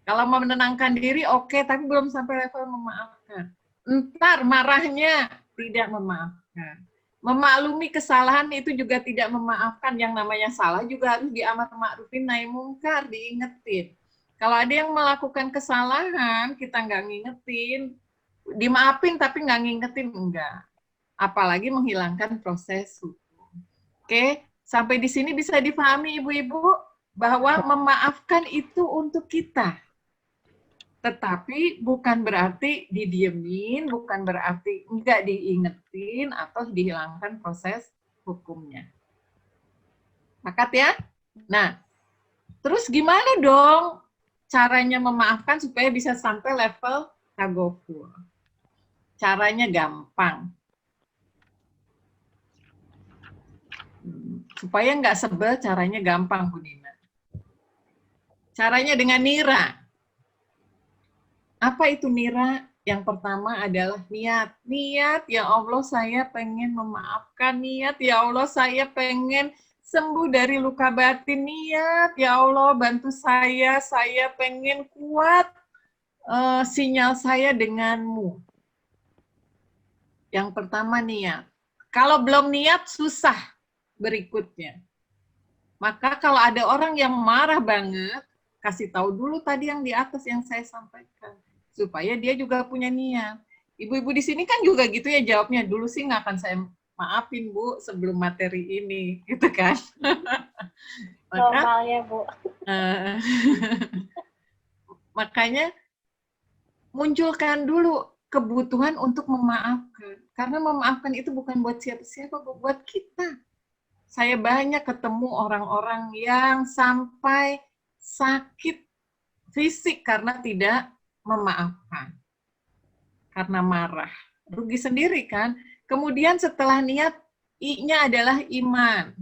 Kalau mau menenangkan diri, oke, tapi belum sampai level memaafkan. Ntar marahnya tidak memaafkan. Memaklumi kesalahan itu juga tidak memaafkan. Yang namanya salah juga harus diamar ma'rufin nahi mungkar, diingetin. Kalau ada yang melakukan kesalahan, kita nggak ngingetin, dimaafin tapi nggak ngingetin, enggak. Apalagi menghilangkan proses hukum. Oke, sampai di sini bisa dipahami Ibu-Ibu bahwa memaafkan itu untuk kita. Tetapi bukan berarti didiemin, bukan berarti enggak diingetin atau dihilangkan proses hukumnya. Sepakat ya? Nah, terus gimana dong caranya memaafkan supaya bisa sampai level tagofur? Caranya gampang. Supaya nggak sebel, caranya gampang, Bu Nina. Caranya dengan nira. Apa itu nira? Yang pertama adalah niat. Niat, ya Allah saya pengen memaafkan. Niat, ya Allah saya pengen sembuh dari luka batin. Niat, ya Allah bantu saya pengen kuat sinyal saya denganmu. Yang pertama niat. Kalau belum niat, susah berikutnya. Maka kalau ada orang yang marah banget, kasih tahu dulu tadi yang di atas yang saya sampaikan. Supaya dia juga punya niat. Ibu-ibu di sini kan juga gitu ya jawabnya. Dulu sih nggak akan saya maafin, Bu, sebelum materi ini. Gitu kan. Normal ya, Bu. Makanya munculkan dulu kebutuhan untuk memaafkan. Karena memaafkan itu bukan buat siapa-siapa, buat kita. Saya banyak ketemu orang-orang yang sampai sakit fisik karena tidak memaafkan. Karena marah. Rugi sendiri kan? Kemudian setelah niat, I-nya adalah iman.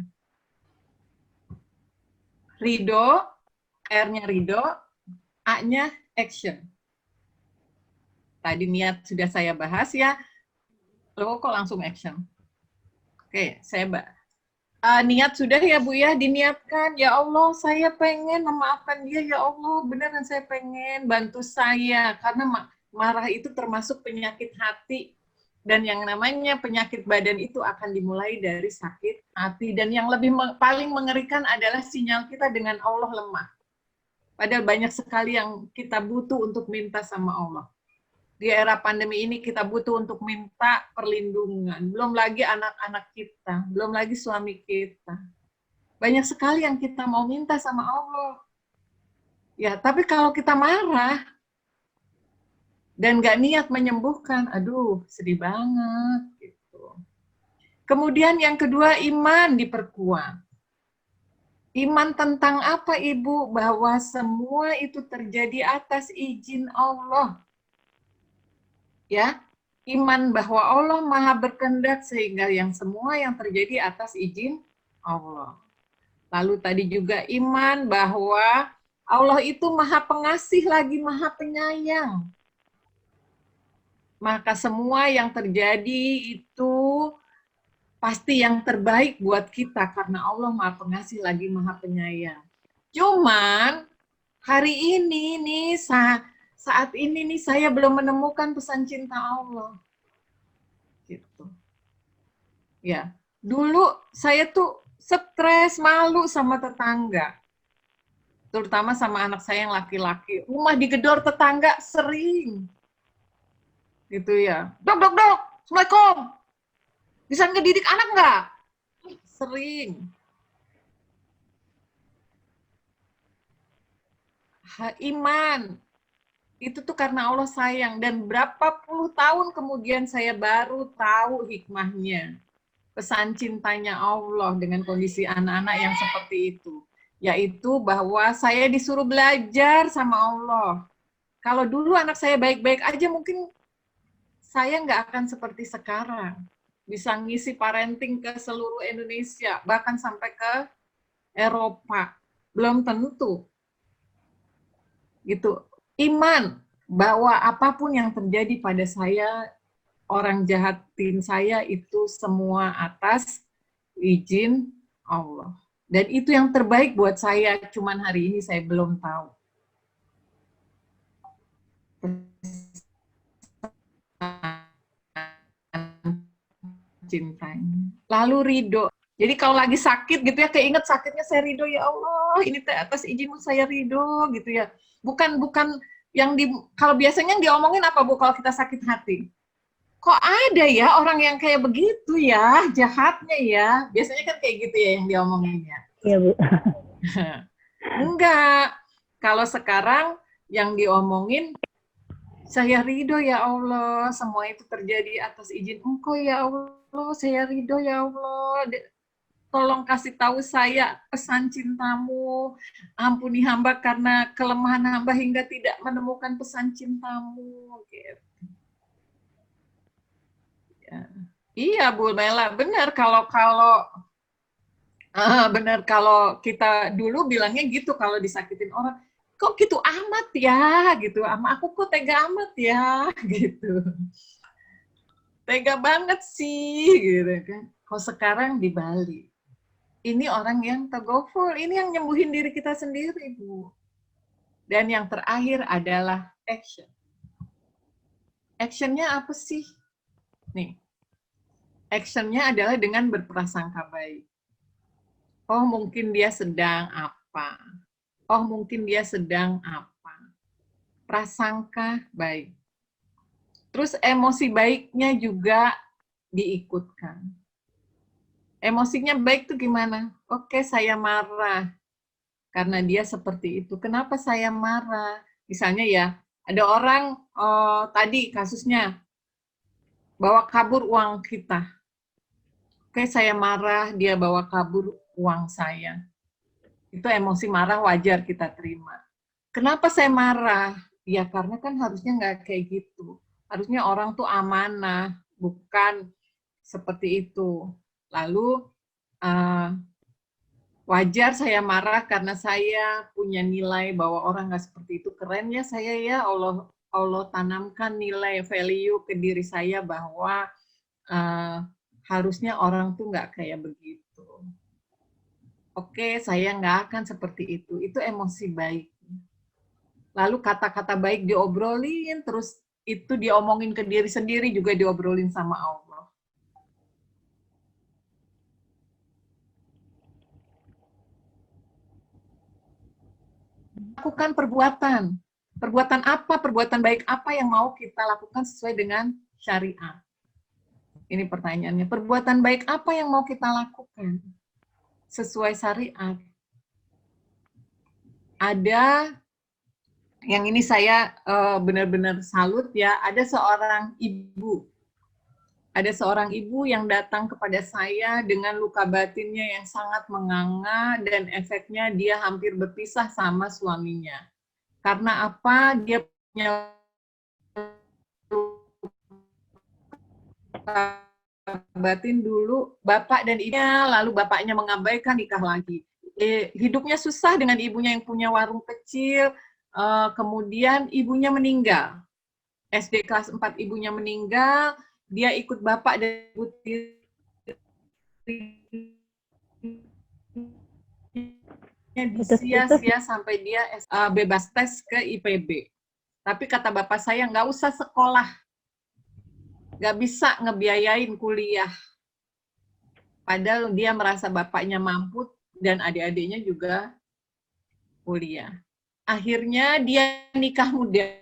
Ridho, R-nya ridho, A-nya action. Tadi niat sudah saya bahas ya. Loh kok langsung action? Oke, saya bahas. Niat sudah ya Bu ya, diniatkan. Ya Allah, saya pengen memaafkan dia. Ya Allah, beneran saya pengen bantu saya. Karena marah itu termasuk penyakit hati. Dan yang namanya penyakit badan itu akan dimulai dari sakit hati. Dan yang paling mengerikan adalah sinyal kita dengan Allah lemah. Padahal banyak sekali yang kita butuh untuk minta sama Allah. Di era pandemi ini kita butuh untuk minta perlindungan. Belum lagi anak-anak kita, belum lagi suami kita. Banyak sekali yang kita mau minta sama Allah. Ya, tapi kalau kita marah dan nggak niat menyembuhkan, aduh, sedih banget. Gitu. Kemudian yang kedua, iman diperkuat. Iman tentang apa, Ibu? Bahwa semua itu terjadi atas izin Allah. Ya, iman bahwa Allah Maha berkehendak sehingga yang semua yang terjadi atas izin Allah. Lalu tadi juga iman bahwa Allah itu Maha Pengasih lagi Maha Penyayang. Maka semua yang terjadi itu pasti yang terbaik buat kita karena Allah Maha Pengasih lagi Maha Penyayang. Cuman hari ini nih saat ini nih saya belum menemukan pesan cinta Allah. Gitu. Ya, dulu saya tuh stres, malu sama tetangga. Terutama sama anak saya yang laki-laki. Rumah digedor tetangga sering. Gitu ya. Dok, Assalamualaikum. Bisa ngedidik anak nggak? Sering. Iman. Itu tuh karena Allah sayang. Dan berapa puluh tahun kemudian saya baru tahu hikmahnya. Pesan cintanya Allah dengan kondisi anak-anak yang seperti itu. Yaitu bahwa saya disuruh belajar sama Allah. Kalau dulu anak saya baik-baik aja mungkin saya nggak akan seperti sekarang. Bisa ngisi parenting ke seluruh Indonesia. Bahkan sampai ke Eropa. Belum tentu. Gitu. Iman bahwa apapun yang terjadi pada saya, orang jahatin saya itu semua atas izin Allah. Dan itu yang terbaik buat saya, cuman hari ini saya belum tahu. Cintanya. Lalu ridho. Jadi kalau lagi sakit gitu ya, keinget sakitnya saya ridho, ya Allah, ini atas izinmu saya ridho gitu ya. Bukan yang kalau biasanya yang diomongin apa Bu kalau kita sakit hati? Kok ada ya orang yang kayak begitu ya, jahatnya ya. Biasanya kan kayak gitu ya yang diomonginnya. Iya, Bu. Enggak. Kalau sekarang yang diomongin Saya ridho ya Allah, semua itu terjadi atas izin Engkau ya Allah, saya ridho ya Allah. Tolong kasih tahu saya pesan cintamu, ampuni hamba karena kelemahan hamba hingga tidak menemukan pesan cintamu. Gitu. Ya. Iya Bu Mela, benar benar kalau kita dulu bilangnya gitu kalau disakitin orang, kok gitu amat ya, gitu. Sama aku kok tega amat ya, gitu. Tega banget sih, gitu kan. Kok sekarang dibalik. Ini orang yang tagoful, ini yang nyembuhin diri kita sendiri, Bu. Dan yang terakhir adalah action. Actionnya apa sih? Nih, actionnya adalah dengan berprasangka baik. Oh, mungkin dia sedang apa? Oh, mungkin dia sedang apa? Prasangka baik. Terus emosi baiknya juga diikutkan. Emosinya baik tuh gimana? Oke, saya marah karena dia seperti itu. Kenapa saya marah? Misalnya ya, ada orang tadi kasusnya bawa kabur uang kita. Oke, saya marah, dia bawa kabur uang saya. Itu emosi marah wajar kita terima. Kenapa saya marah? Ya karena kan harusnya nggak kayak gitu. Harusnya orang tuh amanah, bukan seperti itu. Lalu wajar saya marah karena saya punya nilai bahwa orang nggak seperti itu. Keren ya saya ya, Allah tanamkan nilai value ke diri saya bahwa harusnya orang tuh nggak kayak begitu. Oke, saya nggak akan seperti itu. Itu emosi baik. Lalu kata-kata baik diobrolin, terus itu diomongin ke diri sendiri juga diobrolin sama Allah. Lakukan perbuatan. Perbuatan apa? Perbuatan baik apa yang mau kita lakukan sesuai dengan syariat? Ini pertanyaannya. Perbuatan baik apa yang mau kita lakukan sesuai syariat? Ada, yang ini saya benar-benar salut ya, ada seorang ibu. Ada seorang ibu yang datang kepada saya dengan luka batinnya yang sangat menganga dan efeknya dia hampir berpisah sama suaminya. Karena apa? Dia punya luka batin dulu, bapak dan ibunya, lalu bapaknya mengabaikan nikah lagi. Hidupnya susah dengan ibunya yang punya warung kecil, kemudian ibunya meninggal. SD kelas 4 ibunya meninggal, dia ikut bapak dan ibu sia-sia sampai dia bebas tes ke IPB. Tapi kata bapak saya, nggak usah sekolah, nggak bisa ngebiayain kuliah. Padahal dia merasa bapaknya mampu dan adik-adiknya juga kuliah. Akhirnya dia nikah muda.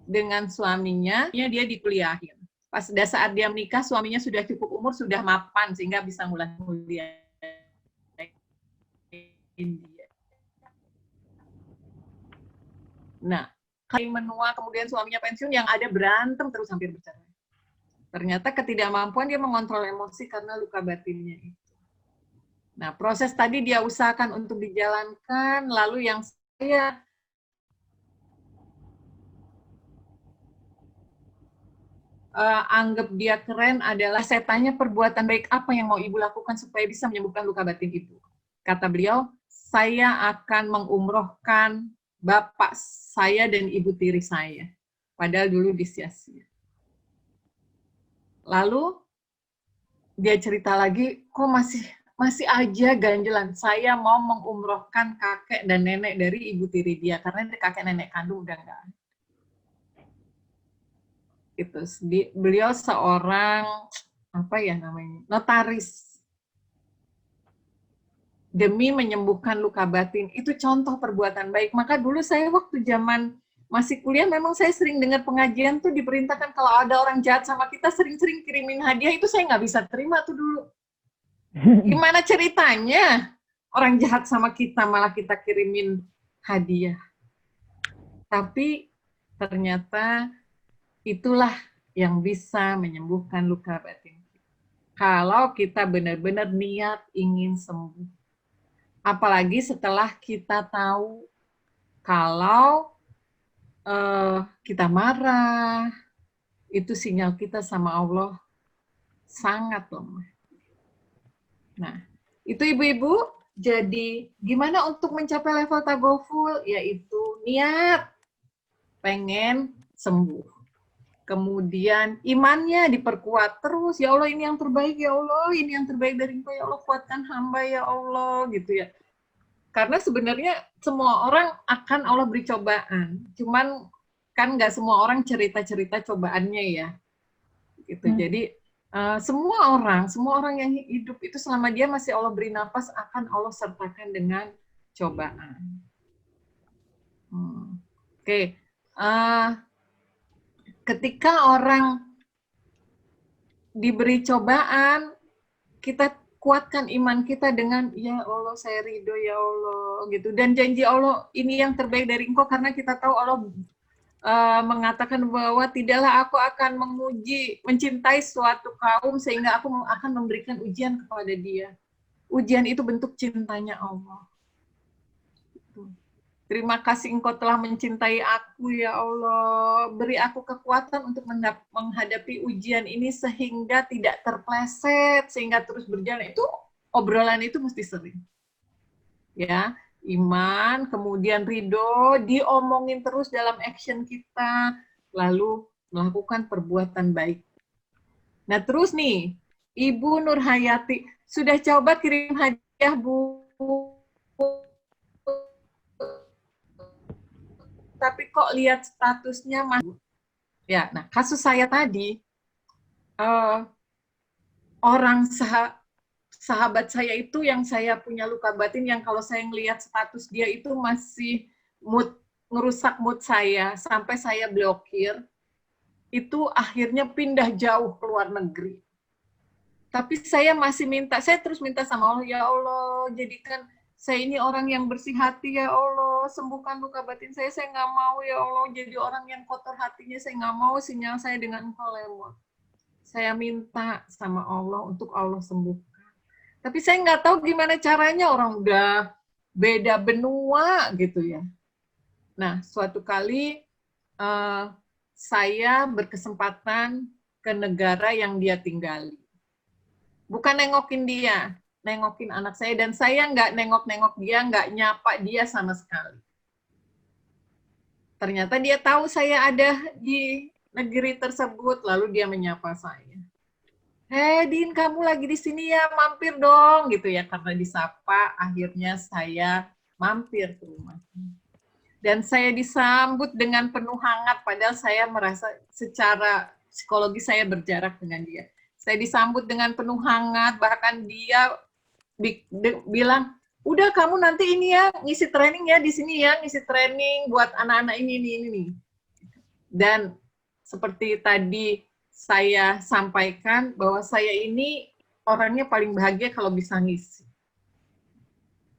Dengan suaminya, dia dikuliahin. Pas saat dia menikah, suaminya sudah cukup umur, sudah mapan, sehingga bisa mulai kuliah. Nah, kalau menua, kemudian suaminya pensiun, yang ada berantem terus hampir bercerai. Ternyata ketidakmampuan dia mengontrol emosi karena luka batinnya itu. Nah, proses tadi dia usahakan untuk dijalankan, lalu yang saya anggap dia keren adalah saya tanya perbuatan baik apa yang mau ibu lakukan supaya bisa menyembuhkan luka batin ibu. Kata beliau, saya akan mengumrohkan bapak saya dan ibu tiri saya. Padahal dulu disia-sia. Lalu dia cerita lagi, kok masih aja ganjelan. Saya mau mengumrohkan kakek dan nenek dari ibu tiri dia karena kakek nenek kandung udah nggak ada. Itu beliau seorang notaris demi menyembuhkan luka batin. Itu contoh perbuatan baik. Maka dulu saya waktu zaman masih kuliah memang saya sering dengar pengajian tuh diperintahkan kalau ada orang jahat sama kita sering-sering kirimin hadiah. Itu saya nggak bisa terima tuh dulu. Gimana ceritanya orang jahat sama kita, malah kita kirimin hadiah. Tapi ternyata itulah yang bisa menyembuhkan luka batin. Kalau kita benar-benar niat ingin sembuh. Apalagi setelah kita tahu kalau kita marah, itu sinyal kita sama Allah sangat lemah. Nah, itu ibu-ibu, jadi gimana untuk mencapai level tagoful? Yaitu niat pengen sembuh. Kemudian imannya diperkuat terus, ya Allah ini yang terbaik ya Allah, ini yang terbaik dari Engkau ya Allah, kuatkan hamba ya Allah, gitu ya. Karena sebenarnya semua orang akan Allah beri cobaan, cuman kan nggak semua orang cerita-cerita cobaannya ya, gitu. Jadi semua orang yang hidup itu selama dia masih Allah beri nafas akan Allah sertakan dengan cobaan. Oke. Ketika orang diberi cobaan, kita kuatkan iman kita dengan ya Allah saya ridho ya Allah gitu, dan janji Allah ini yang terbaik dari Engkau, karena kita tahu Allah mengatakan bahwa tidaklah aku akan mencintai suatu kaum sehingga aku akan memberikan ujian kepada dia. Ujian itu bentuk cintanya Allah. Terima kasih Engkau telah mencintai aku ya Allah. Beri aku kekuatan untuk menghadapi ujian ini sehingga tidak terpleset, sehingga terus berjalan. Itu obrolan itu mesti sering. Ya, iman, kemudian ridho, diomongin terus dalam action kita, lalu melakukan perbuatan baik. Nah terus nih, Ibu Nur Hayati, sudah coba kirim hadiah Bu? Tapi kok lihat statusnya masih. Ya, nah kasus saya tadi, orang sahabat saya itu yang saya punya luka batin, yang kalau saya ngelihat status dia itu masih ngerusak mood saya, sampai saya blokir, itu akhirnya pindah jauh ke luar negeri. Tapi saya masih saya terus minta sama Allah, ya Allah, jadikan saya ini orang yang bersih hati ya Allah, sembuhkan luka batin saya nggak mau ya Allah, jadi orang yang kotor hatinya, saya nggak mau sinyal saya dengan Engkau lewat. Saya minta sama Allah untuk Allah sembuhkan. Tapi saya nggak tahu gimana caranya, orang udah beda benua gitu ya. Nah, suatu kali saya berkesempatan ke negara yang dia tinggali. Bukan nengokin dia, nengokin anak saya, dan saya nggak nengok-nengok dia, nggak nyapa dia sama sekali. Ternyata dia tahu saya ada di negeri tersebut, lalu dia menyapa saya. Hei Din, kamu lagi di sini ya, mampir dong, gitu ya. Karena disapa, akhirnya saya mampir ke rumahnya. Dan saya disambut dengan penuh hangat, padahal saya merasa secara psikologi saya berjarak dengan dia. Saya disambut dengan penuh hangat, bahkan dia bilang, udah kamu nanti ini ya, ngisi training ya di sini ya, ngisi training buat anak-anak ini. Dan seperti tadi saya sampaikan, bahwa saya ini orangnya paling bahagia kalau bisa ngisi.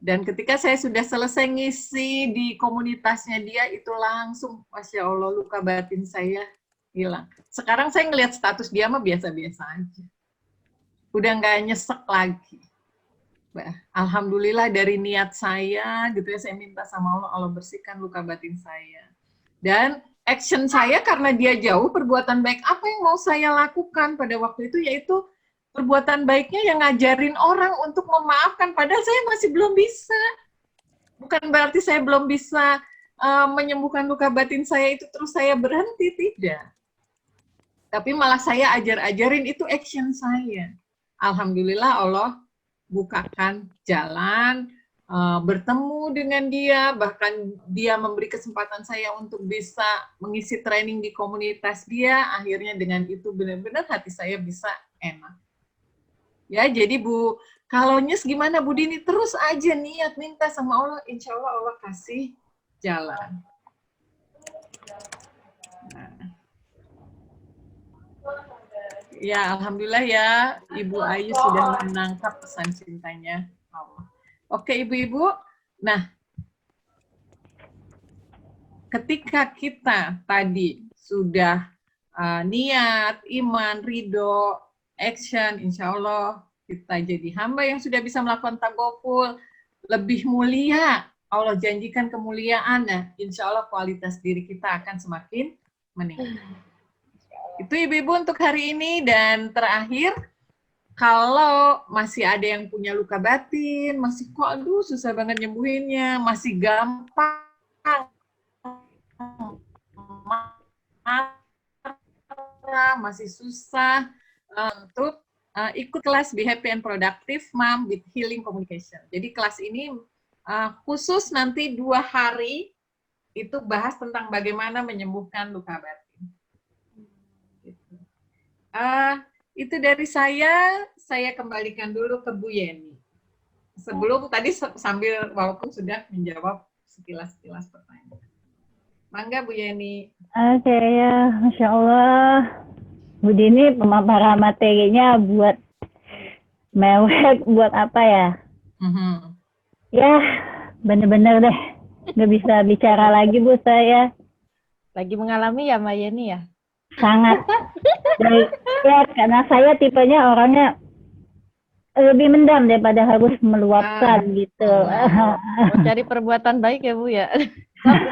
Dan ketika saya sudah selesai ngisi di komunitasnya dia, itu langsung, Masya Allah, luka batin saya hilang. Sekarang saya ngelihat status dia mah biasa-biasa aja. Udah nggak nyesek lagi. Alhamdulillah dari niat saya, gitu ya, saya minta sama Allah, Allah bersihkan luka batin saya. Dan action saya karena dia jauh, perbuatan baik apa yang mau saya lakukan pada waktu itu, yaitu perbuatan baiknya yang ngajarin orang untuk memaafkan, padahal saya masih belum bisa. Bukan berarti saya belum bisa menyembuhkan luka batin saya itu terus saya berhenti, tidak. Tapi malah saya ajarin, itu action saya. Alhamdulillah Allah bukakan jalan, bertemu dengan dia, bahkan dia memberi kesempatan saya untuk bisa mengisi training di komunitas dia, akhirnya dengan itu benar-benar hati saya bisa enak. Ya, jadi Bu, kalau nyes gimana Bu Dini? Terus aja niat, minta sama Allah, insya Allah Allah kasih jalan. Nah. Ya, Alhamdulillah ya, Ibu Ayu sudah menangkap pesan cintanya Allah. Oke ibu-ibu, nah ketika kita tadi sudah niat, iman, ridho, action, insya Allah kita jadi hamba yang sudah bisa melakukan tawakul, lebih mulia. Allah janjikan kemuliaan, nah insya Allah kualitas diri kita akan semakin meningkat. Itu ibu-ibu untuk hari ini. Dan terakhir, kalau masih ada yang punya luka batin, masih kok aduh susah banget nyembuhinnya, masih gampang masih susah untuk ikut kelas Be Happy and Productive Mom with Healing Communication. Jadi kelas ini khusus nanti 2 hari itu bahas tentang bagaimana menyembuhkan luka batin. Gitu. Itu dari saya kembalikan dulu ke Bu Yeni. Sebelum tadi sambil walaupun sudah menjawab sekilas-sekilas pertanyaan. Mangga Bu Yeni. Oke ya, Masya Allah. Bu Dini pemaparan materinya buat mewek, buat apa ya? Ya, bener-bener deh. Nggak bisa bicara lagi Bu saya. Lagi mengalami ya Mbak Yeni ya? Sangat. Ya, karena saya tipenya orangnya lebih mendam daripada harus meluapkan gitu. Mau cari perbuatan baik ya Bu ya?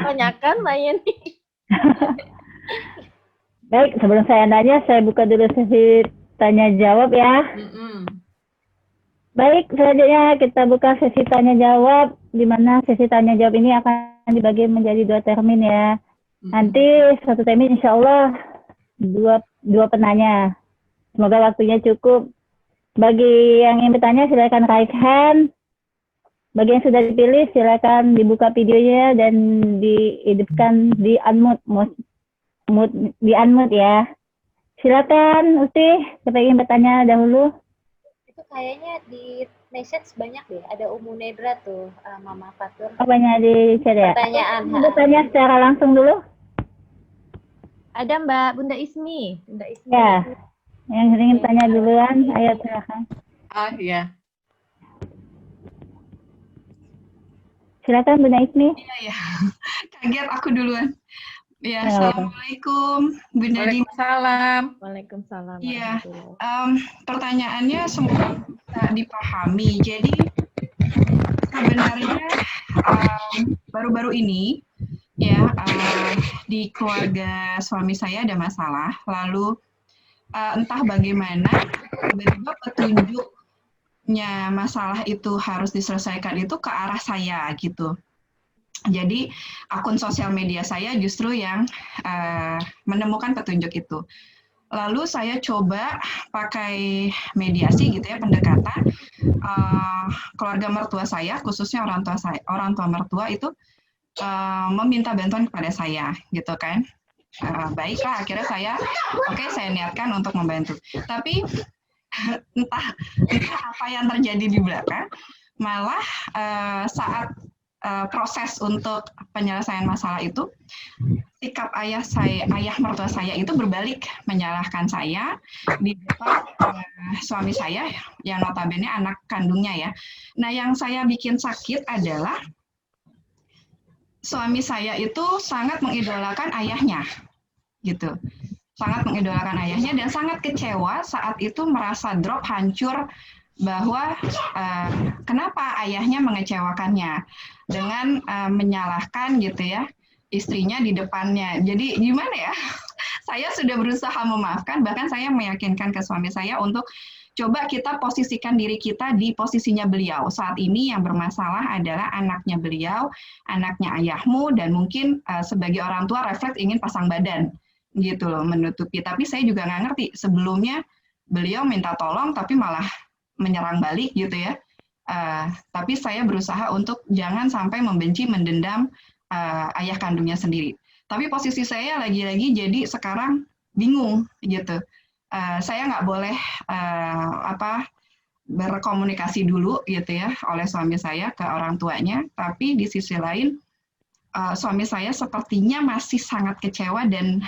Tanyakan Mbak Yeni. Baik, sebelum saya nanya, saya buka dulu sesi tanya jawab ya. Baik, selanjutnya kita buka sesi tanya jawab, di mana sesi tanya jawab ini akan dibagi menjadi 2 termin ya. Nanti 1 termin insya Allah dua penanya. Semoga waktunya cukup. Bagi yang ingin bertanya silakan raise hand. Bagi yang sudah dipilih silakan dibuka videonya dan dihidupkan di unmute ya. Silakan Uti, siapa ingin bertanya dahulu? Itu kayaknya di message banyak deh. Ada Umu Nedra tuh, Mama Fatur. Apanya di chat ya? Pertanyaan. Bertanya secara langsung dulu. Ada Mbak Bunda Ismi. Bunda Ismi. Ya, yang ingin tanya duluan, ayo silakan. Iya. Silakan Bunda Ismi. Iya. Kaget aku duluan. Ya, Assalamualaikum Bunda Dini. Waalaikumsalam. Iya. Pertanyaannya semoga bisa dipahami. Jadi sebenarnya baru-baru ini ya di keluarga suami saya ada masalah. Lalu entah bagaimana tiba-tiba petunjuknya masalah itu harus diselesaikan itu ke arah saya gitu. Jadi akun sosial media saya justru yang menemukan petunjuk itu. Lalu saya coba pakai mediasi gitu ya, pendekatan keluarga mertua saya, khususnya orang tua mertua itu meminta bantuan kepada saya gitu kan. Baiklah, akhirnya saya niatkan untuk membantu. Tapi entah apa yang terjadi di belakang, malah saat proses untuk penyelesaian masalah itu, sikap ayah mertua saya itu berbalik menyalahkan saya di depan suami saya yang notabene anak kandungnya ya. Nah, yang saya bikin sakit adalah suami saya itu sangat mengidolakan ayahnya, gitu. Sangat mengidolakan ayahnya dan sangat kecewa saat itu merasa drop, hancur, bahwa kenapa ayahnya mengecewakannya dengan menyalahkan gitu ya istrinya di depannya. Jadi gimana ya? Saya sudah berusaha memaafkan, bahkan saya meyakinkan ke suami saya untuk coba kita posisikan diri kita di posisinya beliau. Saat ini yang bermasalah adalah anaknya beliau, anaknya ayahmu, dan mungkin sebagai orang tua refleks ingin pasang badan gitu loh, menutupi. Tapi saya juga nggak ngerti, sebelumnya beliau minta tolong tapi malah menyerang balik gitu ya. Tapi saya berusaha untuk jangan sampai membenci, mendendam ayah kandungnya sendiri. Tapi posisi saya lagi-lagi jadi sekarang bingung gitu. Saya nggak boleh berkomunikasi dulu gitu ya oleh suami saya ke orang tuanya. Tapi di sisi lain suami saya sepertinya masih sangat kecewa dan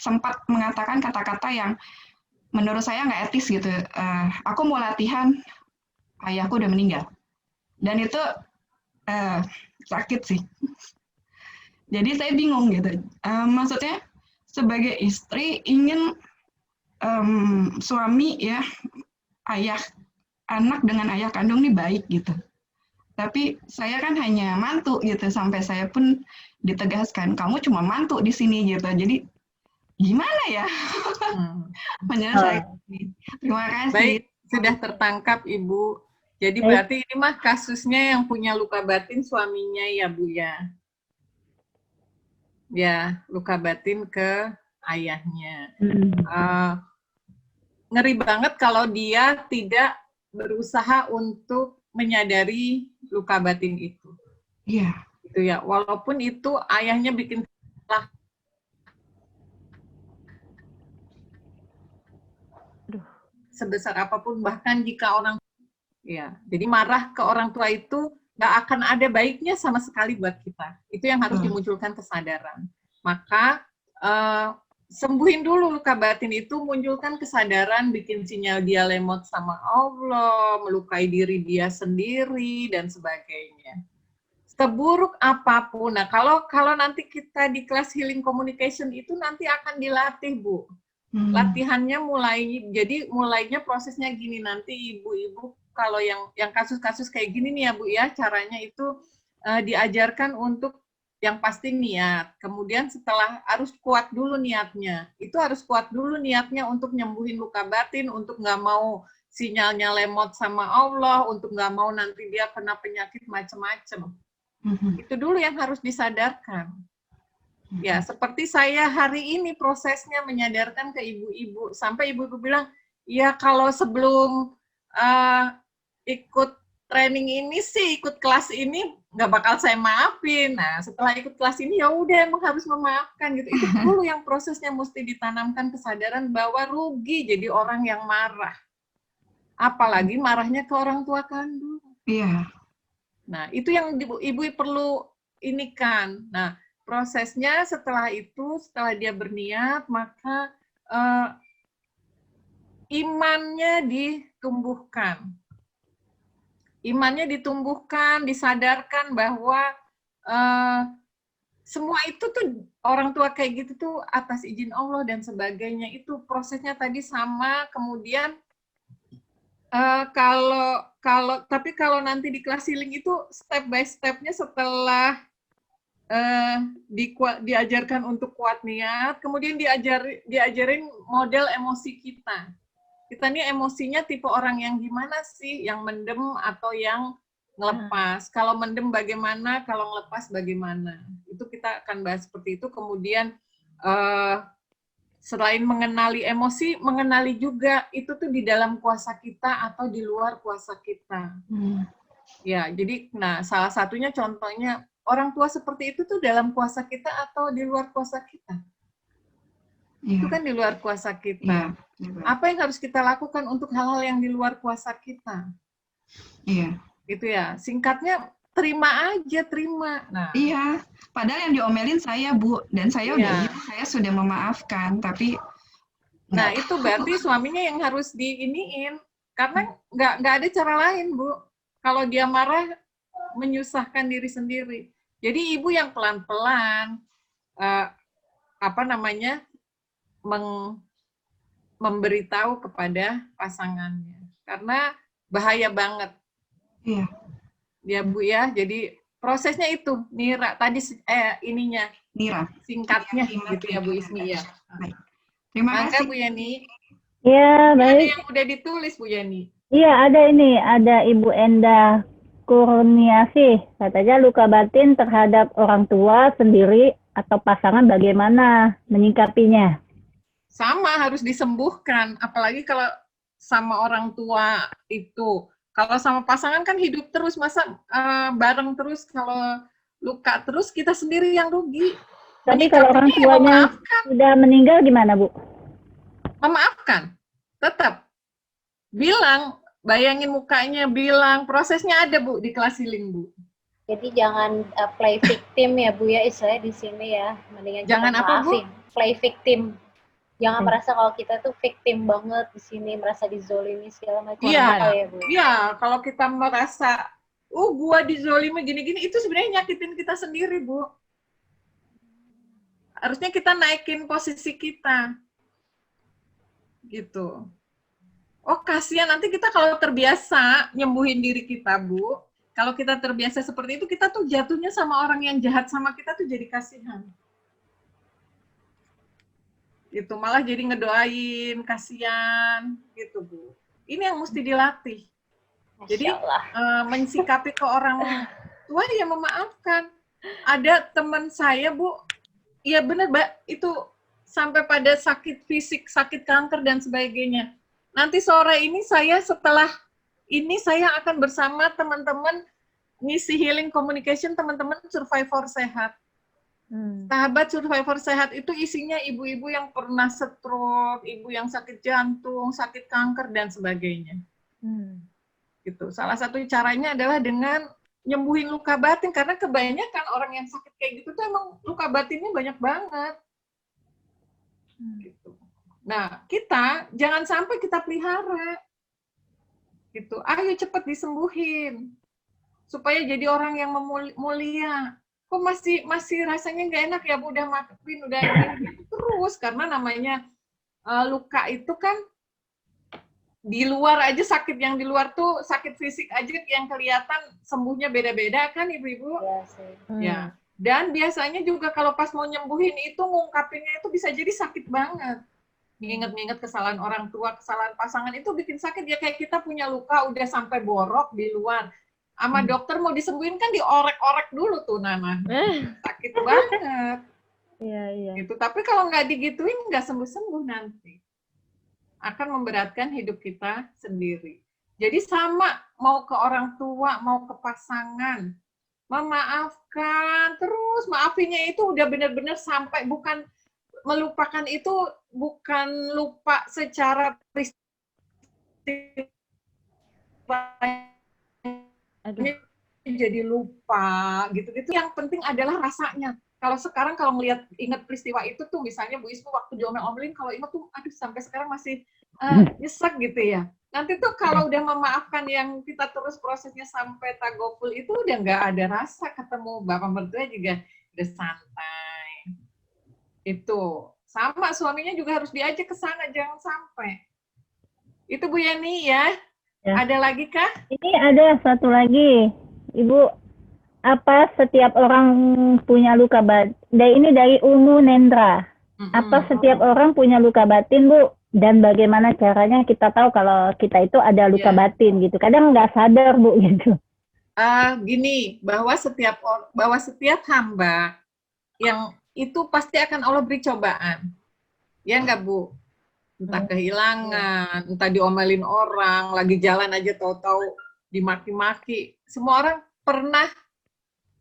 sempat mengatakan kata-kata yang menurut saya nggak etis gitu. Aku mau latihan, ayahku udah meninggal. Dan itu sakit sih. Jadi saya bingung gitu. Maksudnya sebagai istri ingin suami ya, ayah anak dengan ayah kandung ini baik gitu. Tapi saya kan hanya mantu gitu, sampai saya pun ditegaskan, kamu cuma mantu di sini gitu. Jadi gimana ya menyelesaikan ini? Terima kasih. Baik, sudah tertangkap Ibu. Jadi Baik. berarti ini mah kasusnya yang punya luka batin suaminya ya Bu ya. Ya, luka batin ke ayahnya. Ngeri banget kalau dia tidak berusaha untuk menyadari luka batin itu. Iya. Gitu ya. Walaupun itu ayahnya bikin salah. Sebesar apapun, bahkan jika orang ya, jadi marah ke orang tua itu nggak akan ada baiknya sama sekali buat kita. Itu yang harus dimunculkan kesadaran. Maka sembuhin dulu luka batin itu, munculkan kesadaran, bikin sinyal dia lemot sama Allah, melukai diri dia sendiri, dan sebagainya. Seburuk apapun, nah kalau nanti kita di kelas healing communication itu nanti akan dilatih, Bu. Latihannya mulainya prosesnya gini, nanti ibu-ibu kalau yang kasus-kasus kayak gini nih ya Bu ya, caranya itu diajarkan untuk yang pasti niat, kemudian setelah harus kuat dulu niatnya. Itu harus kuat dulu niatnya untuk nyembuhin luka batin, untuk nggak mau sinyalnya lemot sama Allah, untuk nggak mau nanti dia kena penyakit macam-macam. Itu dulu yang harus disadarkan. Ya, seperti saya hari ini prosesnya menyadarkan ke ibu-ibu, sampai ibu-ibu bilang, ya kalau sebelum ikut training ini sih, ikut kelas ini nggak bakal saya maafin. Nah, setelah ikut kelas ini ya udah emang harus memaafkan gitu. Itu dulu yang prosesnya mesti ditanamkan kesadaran bahwa rugi jadi orang yang marah. Apalagi marahnya ke orang tua kandung. Iya. Nah, itu yang ibu perlu ini kan. Nah, prosesnya setelah itu, setelah dia berniat, maka imannya ditumbuhkan. Imannya ditumbuhkan, disadarkan bahwa semua itu tuh orang tua kayak gitu tuh atas izin Allah dan sebagainya. Itu prosesnya tadi sama. Kemudian tapi kalau nanti di kelas healing itu step by stepnya setelah diajarkan untuk kuat niat, kemudian diajarin model emosi kita. Kita nih emosinya tipe orang yang gimana sih? Yang mendem atau yang ngelepas? Kalau mendem bagaimana? Kalau ngelepas bagaimana? Itu kita akan bahas seperti itu. Kemudian selain mengenali emosi, mengenali juga itu tuh di dalam kuasa kita atau di luar kuasa kita. Ya, jadi salah satunya contohnya orang tua seperti itu tuh dalam kuasa kita atau di luar kuasa kita. Itu kan di luar kuasa kita. Apa yang harus kita lakukan untuk hal-hal yang di luar kuasa kita? Iya. Gitu ya. Singkatnya, terima aja, terima. Nah. Iya. Padahal yang diomelin saya, Bu. Dan saya udah bilang, saya sudah memaafkan. Tapi nah, itu berarti suaminya yang harus diiniin. Karena nggak ada cara lain, Bu. Kalau dia marah, menyusahkan diri sendiri. Jadi ibu yang pelan-pelan, memberitahu kepada pasangannya, karena bahaya banget. Iya. Ya Bu ya, jadi prosesnya itu Nira tadi ininya Nira singkatnya gitu ya Bu Ismi ya. Baik. Terima kasih Bu Yani. Ya, baik. Ada yang udah ditulis Bu Yani. Iya, ada Ibu Endah Kurniasih. Katanya luka batin terhadap orang tua sendiri atau pasangan bagaimana menyikapinya? Sama, harus disembuhkan. Apalagi kalau sama orang tua itu. Kalau sama pasangan kan hidup terus, masa bareng terus. Kalau luka terus, kita sendiri yang rugi. Tapi kalau orang tuanya sudah meninggal gimana, Bu? Memaafkan. Tetap. Bilang, bayangin mukanya, bilang. Prosesnya ada, Bu, di kelas healing, Bu. Jadi jangan play victim ya, Bu ya, istilahnya di sini ya. Mendingan jangan kita maafin. Apa, Bu? Play victim. Jangan merasa kalau kita tuh victim banget di sini, merasa dizolimi segala macam. Iya, ya, Bu? Iya, kalau kita merasa gua dizolimi gini-gini, itu sebenarnya nyakitin kita sendiri, Bu. Harusnya kita naikin posisi kita. Gitu. Oh, kasihan nanti kita kalau terbiasa nyembuhin diri kita, Bu. Kalau kita terbiasa seperti itu, kita tuh jatuhnya sama orang yang jahat sama kita tuh jadi kasihan. Gitu, malah jadi ngedoain, kasihan, gitu, Bu. Ini yang mesti dilatih. Jadi mensikapi ke orang tua ya memaafkan. Ada teman saya, Bu, iya benar, Mbak, itu sampai pada sakit fisik, sakit kanker dan sebagainya. Nanti sore ini setelah ini saya akan bersama teman-teman ngisi healing communication, teman-teman survivor sehat. Sahabat survivor sehat itu isinya ibu-ibu yang pernah stroke, ibu yang sakit jantung, sakit kanker dan sebagainya. Gitu. Salah satu caranya adalah dengan nyembuhin luka batin, karena kebanyakan orang yang sakit kayak gitu tuh emang luka batinnya banyak banget. Gitu. Nah, kita jangan sampai kita pelihara. Gitu. Ayo cepet disembuhin supaya jadi orang yang mulia. Kok masih rasanya nggak enak ya, Bu, udah maafin, udah ini terus, karena namanya luka itu kan di luar aja, sakit yang di luar tuh, sakit fisik aja yang kelihatan sembuhnya beda-beda kan, Ibu-ibu? Ya. Dan biasanya juga kalau pas mau nyembuhin itu ngungkapinnya itu bisa jadi sakit banget. Nginget-nginget kesalahan orang tua, kesalahan pasangan itu bikin sakit. Ya kayak kita punya luka udah sampai borok di luar. Sama dokter mau disembuhin kan diorek-orek dulu tuh, Nana. Sakit banget. Iya. Gitu. Tapi kalau nggak digituin nggak sembuh-sembuh nanti. Akan memberatkan hidup kita sendiri. Jadi sama, mau ke orang tua, mau ke pasangan, memaafkan, terus maafinnya itu udah benar-benar sampai, bukan melupakan itu, bukan lupa secara peristiwa, jadi lupa, gitu-gitu. Yang penting adalah rasanya. Kalau sekarang kalau ngelihat ingat peristiwa itu tuh, misalnya Bu Ismu waktu diomel-omelin, kalau ingat tuh, aduh sampai sekarang masih nyesek gitu ya. Nanti tuh kalau udah memaafkan yang kita terus prosesnya sampai tagoful itu udah nggak ada rasa, ketemu bapak mertua juga udah santai. Itu sama suaminya juga harus diajak ke sana, jangan sampai. Itu Bu Yani ya. Ada lagi kah? Ini ada satu lagi, Ibu. Apa setiap orang punya luka batin? Ini dari Umu Nendra. Apa setiap orang punya luka batin, Bu? Dan bagaimana caranya kita tahu kalau kita itu ada luka batin gitu? Kadang nggak sadar, Bu, gitu. Gini, bahwa setiap hamba yang itu pasti akan Allah beri cobaan. Ya nggak, Bu? Entah kehilangan, entah diomelin orang, lagi jalan aja tahu-tahu dimaki-maki. Semua orang pernah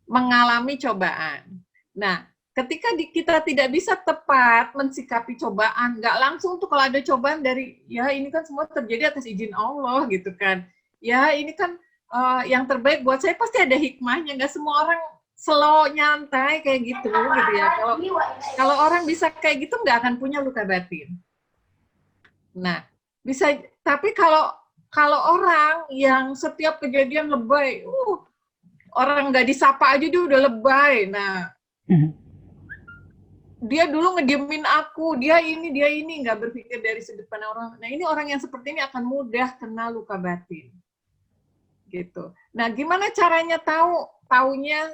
mengalami cobaan. Nah, ketika kita tidak bisa tepat mensikapi cobaan, nggak langsung tuh kalau ada cobaan dari, ya ini kan semua terjadi atas izin Allah gitu kan. Ya ini kan yang terbaik buat saya, pasti ada hikmahnya. Nggak semua orang slow, nyantai kayak gitu ya. Kalau orang bisa kayak gitu, nggak akan punya luka batin. Nah, bisa, tapi kalau orang yang setiap kejadian lebay, orang nggak disapa aja dia udah lebay. Nah, dia dulu ngediemin aku, dia ini, nggak berpikir dari sudut pandang orang. Nah, ini orang yang seperti ini akan mudah kena luka batin. Gitu. Nah, gimana caranya taunya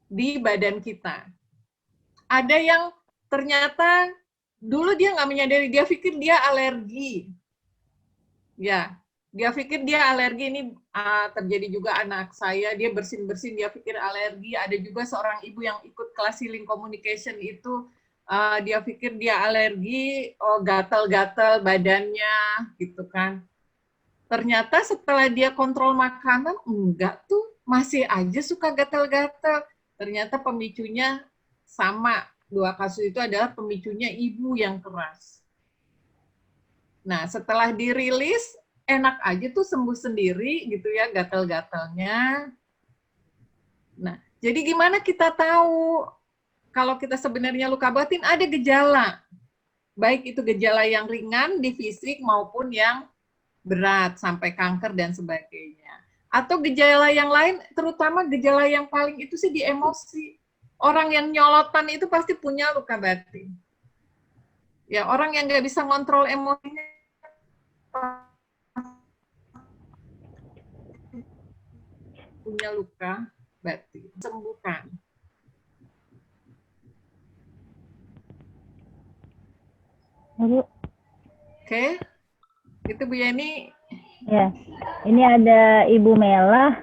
di badan kita? Ada yang ternyata dulu dia nggak menyadari, dia pikir dia alergi. Ya, dia pikir dia alergi. Ini terjadi juga anak saya, dia bersin-bersin, dia pikir alergi. Ada juga seorang ibu yang ikut kelas healing communication itu, dia pikir dia alergi, gatal-gatal badannya, gitu kan. Ternyata setelah dia kontrol makanan, enggak tuh, masih aja suka gatal-gatal. Ternyata pemicunya sama. 2 kasus itu adalah pemicunya ibu yang keras. Nah, setelah dirilis, enak aja tuh sembuh sendiri gitu ya, gatal-gatalnya. Nah, jadi gimana kita tahu kalau kita sebenarnya luka batin? Ada gejala. Baik itu gejala yang ringan di fisik maupun yang berat sampai kanker dan sebagainya. Atau gejala yang lain, terutama gejala yang paling itu sih di emosi. Orang yang nyolotan itu pasti punya luka batin. Ya, orang yang nggak bisa ngontrol emosinya punya luka batin. Sembuhkan. Bu. Oke, itu Bu Yani. Ya, ini ada Ibu Mela.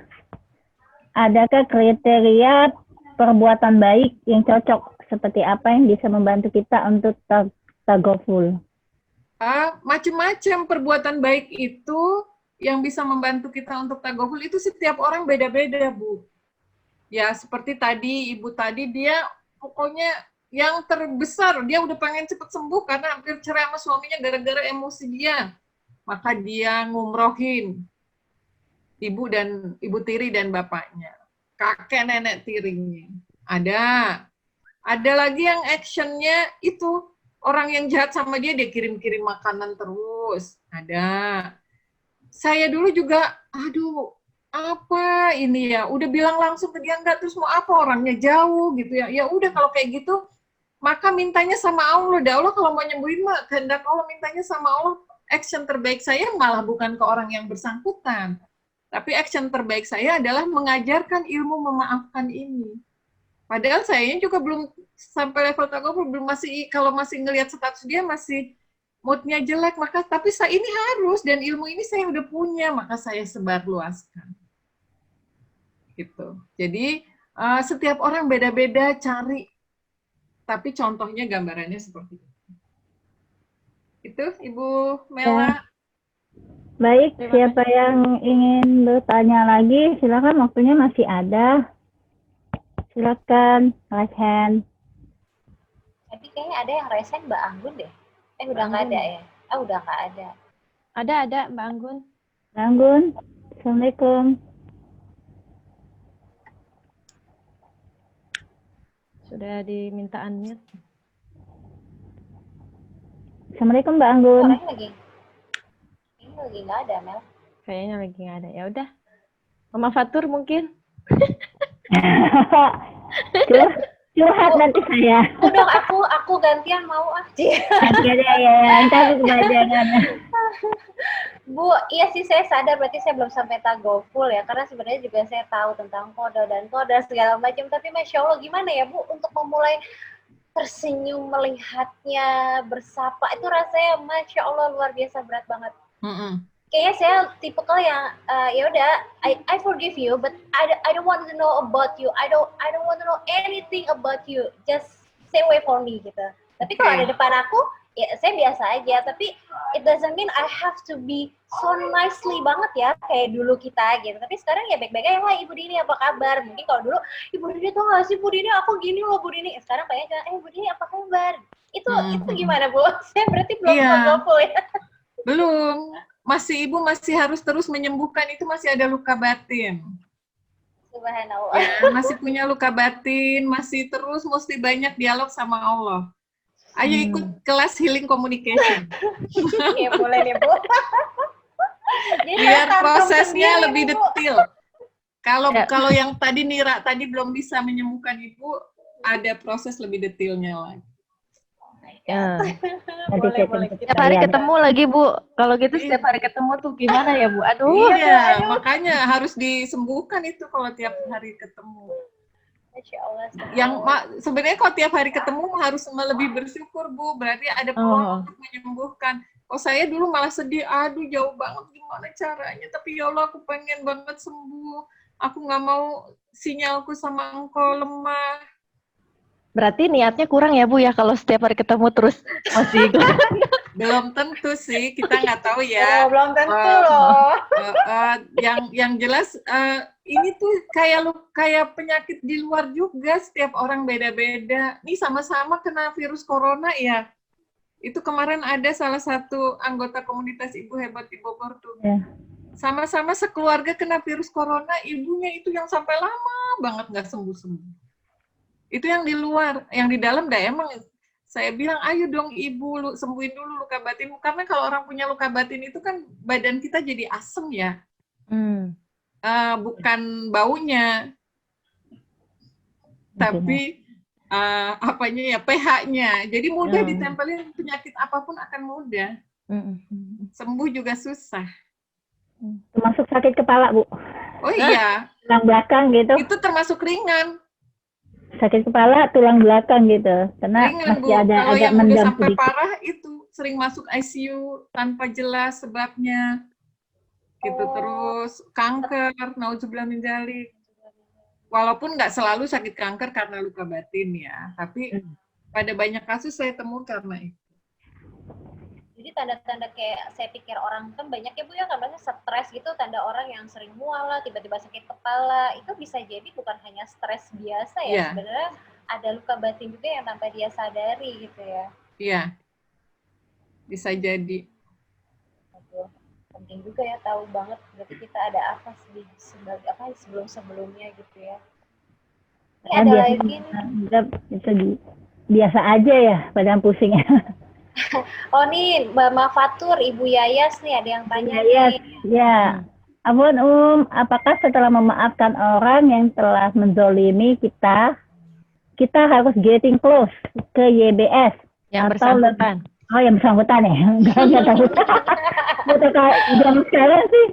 Adakah kriteria perbuatan baik yang cocok? Seperti apa yang bisa membantu kita untuk tagoful? Macam-macam perbuatan baik itu yang bisa membantu kita untuk tagoful itu setiap orang beda-beda, Bu. Ya, seperti tadi, Ibu tadi, dia pokoknya yang terbesar, dia udah pengen cepat sembuh karena hampir cerai sama suaminya gara-gara emosi dia. Maka dia ngumrohin ibu tiri dan bapaknya, kakek nenek tirinya. Ada lagi yang actionnya itu orang yang jahat sama dia kirim-kirim makanan terus. Ada. Saya dulu juga, aduh, apa ini ya? Udah bilang langsung ke dia enggak, terus mau apa, orangnya jauh gitu ya. Ya udah kalau kayak gitu, maka mintanya sama Allah. Allah kalau mau nyembuhin mah kehendak Allah, mintanya sama Allah. Action terbaik saya malah bukan ke orang yang bersangkutan. Tapi action terbaik saya adalah mengajarkan ilmu memaafkan ini. Padahal saya juga belum sampai level tagoful, belum kalau masih ngelihat status dia masih moodnya jelek, tapi saya ini harus, dan ilmu ini saya udah punya, maka saya sebarluaskan. Gitu. Jadi setiap orang beda-beda cari, tapi contohnya gambarannya seperti itu. Itu Ibu Mela. Ya. Baik, siapa yang ingin bertanya lagi, silakan, waktunya masih ada. Silakan, raise hand. Tadi kayaknya ada yang raise hand Mbak Anggun deh. Udah nggak ada ya? Udah nggak ada. Ada Mbak Anggun. Mbak Anggun, Assalamualaikum. Sudah diminta unmute. Assalamualaikum Mbak Anggun. Orangnya lagi nggak ada, Mel. Kayaknya lagi nggak ada. Ya udah. Mama Fatur mungkin. Curhat nanti saya. Udah aku gantian mau Gantian ya, ntar kebahagiaan. Bu, iya sih saya sadar berarti saya belum sampai tagoful ya, karena sebenarnya juga saya tahu tentang kode dan kode segala macam, tapi Masya Allah gimana ya Bu untuk memulai tersenyum melihatnya, bersapa, itu rasanya Masya Allah luar biasa berat banget. Kayaknya saya tipikal yang ya udah I forgive you, but I don't want to know about you. I don't want to know anything about you. Just stay away from me gitu. Tapi kalau ada depan aku, ya saya biasa aja. Tapi it doesn't mean I have to be so nicely banget ya kayak dulu kita gitu. Tapi sekarang ya baik-baik aja. Wah Ibu Dini apa kabar? Mungkin kalau dulu Ibu Dini tuh nggak sih Bu Dini aku gini loh Bu Dini. Sekarang kayaknya Bu Dini apa kabar? Itu gimana Bu? Saya berarti belum tagoful ya. Belum. Ibu masih harus terus menyembuhkan, itu masih ada luka batin. Subhanallah. Ya, masih punya luka batin, masih terus mesti banyak dialog sama Allah. Ayo ikut kelas healing communication. Ya boleh nih Bu. Biar prosesnya lebih detail. Kalau yang tadi Nira tadi belum bisa menyembuhkan Ibu, ada proses lebih detailnya lagi. Ya. Boleh. Setiap hari ketemu lagi Bu. Kalau gitu setiap hari ketemu tuh gimana ya Bu? Aduh. Iya, makanya harus disembuhkan itu kalau tiap hari ketemu. Masya Allah. Yang sebenarnya kalau tiap hari ketemu harus lebih bersyukur Bu. Berarti ada peluang untuk menyembuhkan. Oh saya dulu malah sedih. Aduh jauh banget gimana caranya. Tapi ya Allah aku pengen banget sembuh. Aku nggak mau sinyalku sama Engkau lemah. Berarti niatnya kurang ya Bu ya kalau setiap hari ketemu terus masih Belum tentu sih, kita nggak tahu ya. Belum tentu loh. Yang jelas ini tuh kayak penyakit di luar juga, setiap orang beda-beda. Nih sama-sama kena virus corona ya. Itu kemarin ada salah satu anggota komunitas Ibu Hebat di Bogor tuh. Sama-sama sekeluarga kena virus corona, ibunya itu yang sampai lama banget nggak sembuh-sembuh. Itu yang di luar, yang di dalam dah emang saya bilang ayo dong Ibu sembuhin dulu luka batin, karena kalau orang punya luka batin itu kan badan kita jadi asem ya. bukan baunya, tapi apanya ya, pH-nya. Jadi mudah ditempelin, penyakit apapun akan mudah. Sembuh juga susah. Termasuk sakit kepala, Bu. Oh iya, Tulang belakang gitu. itu termasuk ringan. Sakit kepala, tulang belakang gitu. Karena Ringan, Bu. masih ada Kalau agak yang udah mendam sampai sedikit. parah itu sering masuk ICU tanpa jelas sebabnya. Gitu terus kanker, naudzubillah min dzalik. Walaupun nggak selalu sakit kanker karena luka batin ya, tapi pada banyak kasus saya temui karena itu. Jadi tanda-tanda kayak saya pikir orang kan banyak ya Bu ya, kan maksudnya stres gitu, tanda orang yang sering mual lah, tiba-tiba sakit kepala, itu bisa jadi bukan hanya stres biasa ya, Iya. sebenarnya ada luka batin juga yang tanpa dia sadari gitu ya. Iya, bisa jadi. Aduh, penting juga ya tahu banget berarti kita ada apa sebelum-sebelumnya gitu ya. Ini ada lagi nih. Biasa aja ya badan pusing. Oh nih Mbak Fatur, Ibu Yayas nih ada yang tanya Yayas, nih. ya. Ampun apakah setelah memaafkan orang yang telah menzolimi kita harus getting close ke YBS? Yang atau bersangkutan. Oh, yang bersangkutan ya? Enggak tahu. Jam sekarang sih,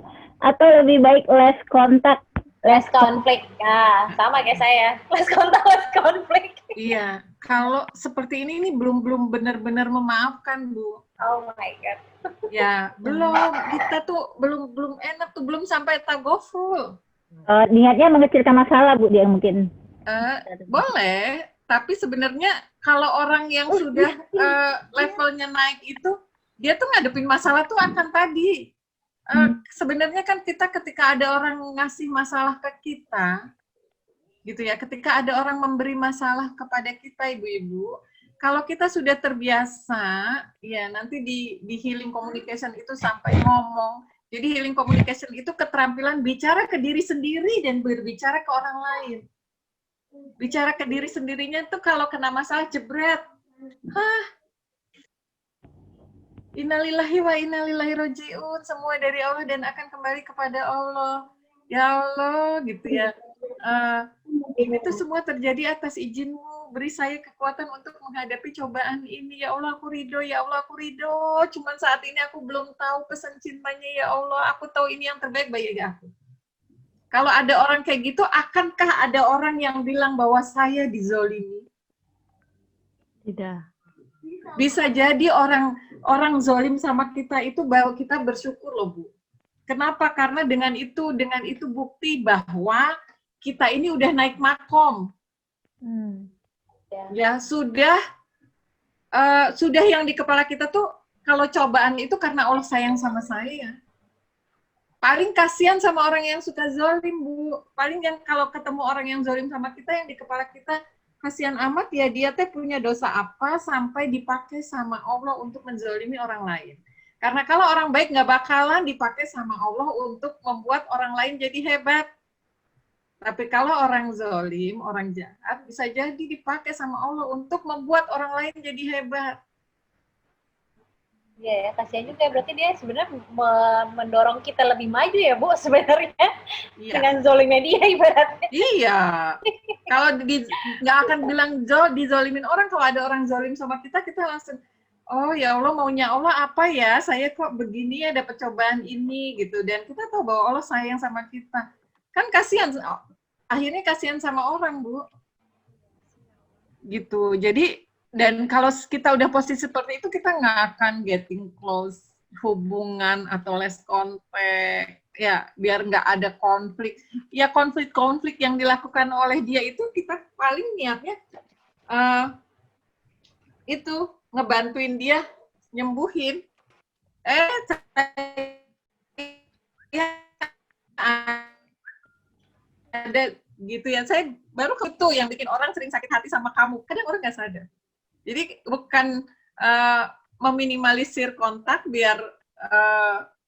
atau lebih baik less kontak. Less konflik. Nah, sama kayak saya. Less kontak, less konflik. Iya, kalau seperti ini belum benar-benar memaafkan, Bu. Oh my God. Ya, belum. Kita tuh belum enak tuh, belum sampai tagoful. Niatnya mengecilkan masalah, Bu, dia mungkin. Boleh, tapi sebenarnya kalau orang yang sudah levelnya naik itu, dia tuh ngadepin masalah tuh akan tadi. Sebenarnya kan kita ketika ada orang ngasih masalah ke kita, gitu ya, ketika ada orang memberi masalah kepada kita, ibu-ibu, kalau kita sudah terbiasa, ya nanti di healing communication itu sampai ngomong. Jadi healing communication itu keterampilan bicara ke diri sendiri dan berbicara ke orang lain. Bicara ke diri sendirinya tuh kalau kena masalah jebret. Innalillahi wa innalillahi roji'un, semua dari Allah dan akan kembali kepada Allah. Ya Allah, gitu ya. Ini tuh semua terjadi atas izin-Mu. Beri saya kekuatan untuk menghadapi cobaan ini. Ya Allah, aku ridho. Ya Allah, aku ridho. Cuman saat ini aku belum tahu pesan cintanya. Ya Allah, aku tahu ini yang terbaik bagi aku. Kalau ada orang kayak gitu, akankah ada orang yang bilang bahwa saya dizolimi? Tidak. Bisa jadi orang zolim sama kita itu bahwa kita bersyukur loh, Bu. Kenapa? Karena dengan itu bukti bahwa kita ini udah naik makom. Ya sudah yang di kepala kita tuh kalau cobaan itu karena Allah sayang sama saya. Paling kasihan sama orang yang suka zolim, Bu. Paling yang kalau ketemu orang yang zolim sama kita, yang di kepala kita kasihan amat ya, dia teh punya dosa apa sampai dipakai sama Allah untuk menzolimi orang lain. Karena kalau orang baik nggak bakalan dipakai sama Allah untuk membuat orang lain jadi hebat. Tapi kalau orang zolim, orang jahat, bisa jadi dipakai sama Allah untuk membuat orang lain jadi hebat. Iya ya, kasihan juga. Berarti dia sebenarnya mendorong kita lebih maju ya, Bu, sebenarnya. Iya. Dengan zolimnya dia ibaratnya. Iya. Kalau nggak akan bilang dizolimin orang, kalau ada orang zolim sama kita langsung, oh ya Allah, maunya Allah apa ya? Saya kok begini ya dapat cobaan ini gitu. Dan kita tahu bahwa Allah sayang sama kita. Kan kasihan, akhirnya kasihan sama orang, Bu. Gitu. Jadi, dan kalau kita udah posisi seperti itu, kita nggak akan getting close hubungan atau less contact, ya biar nggak ada konflik. Ya konflik-konflik yang dilakukan oleh dia itu kita paling niatnya itu ngebantuin dia nyembuhin. Ada gitu ya, saya baru itu yang bikin orang sering sakit hati sama kamu. Kadang orang nggak sadar. Jadi bukan meminimalisir kontak biar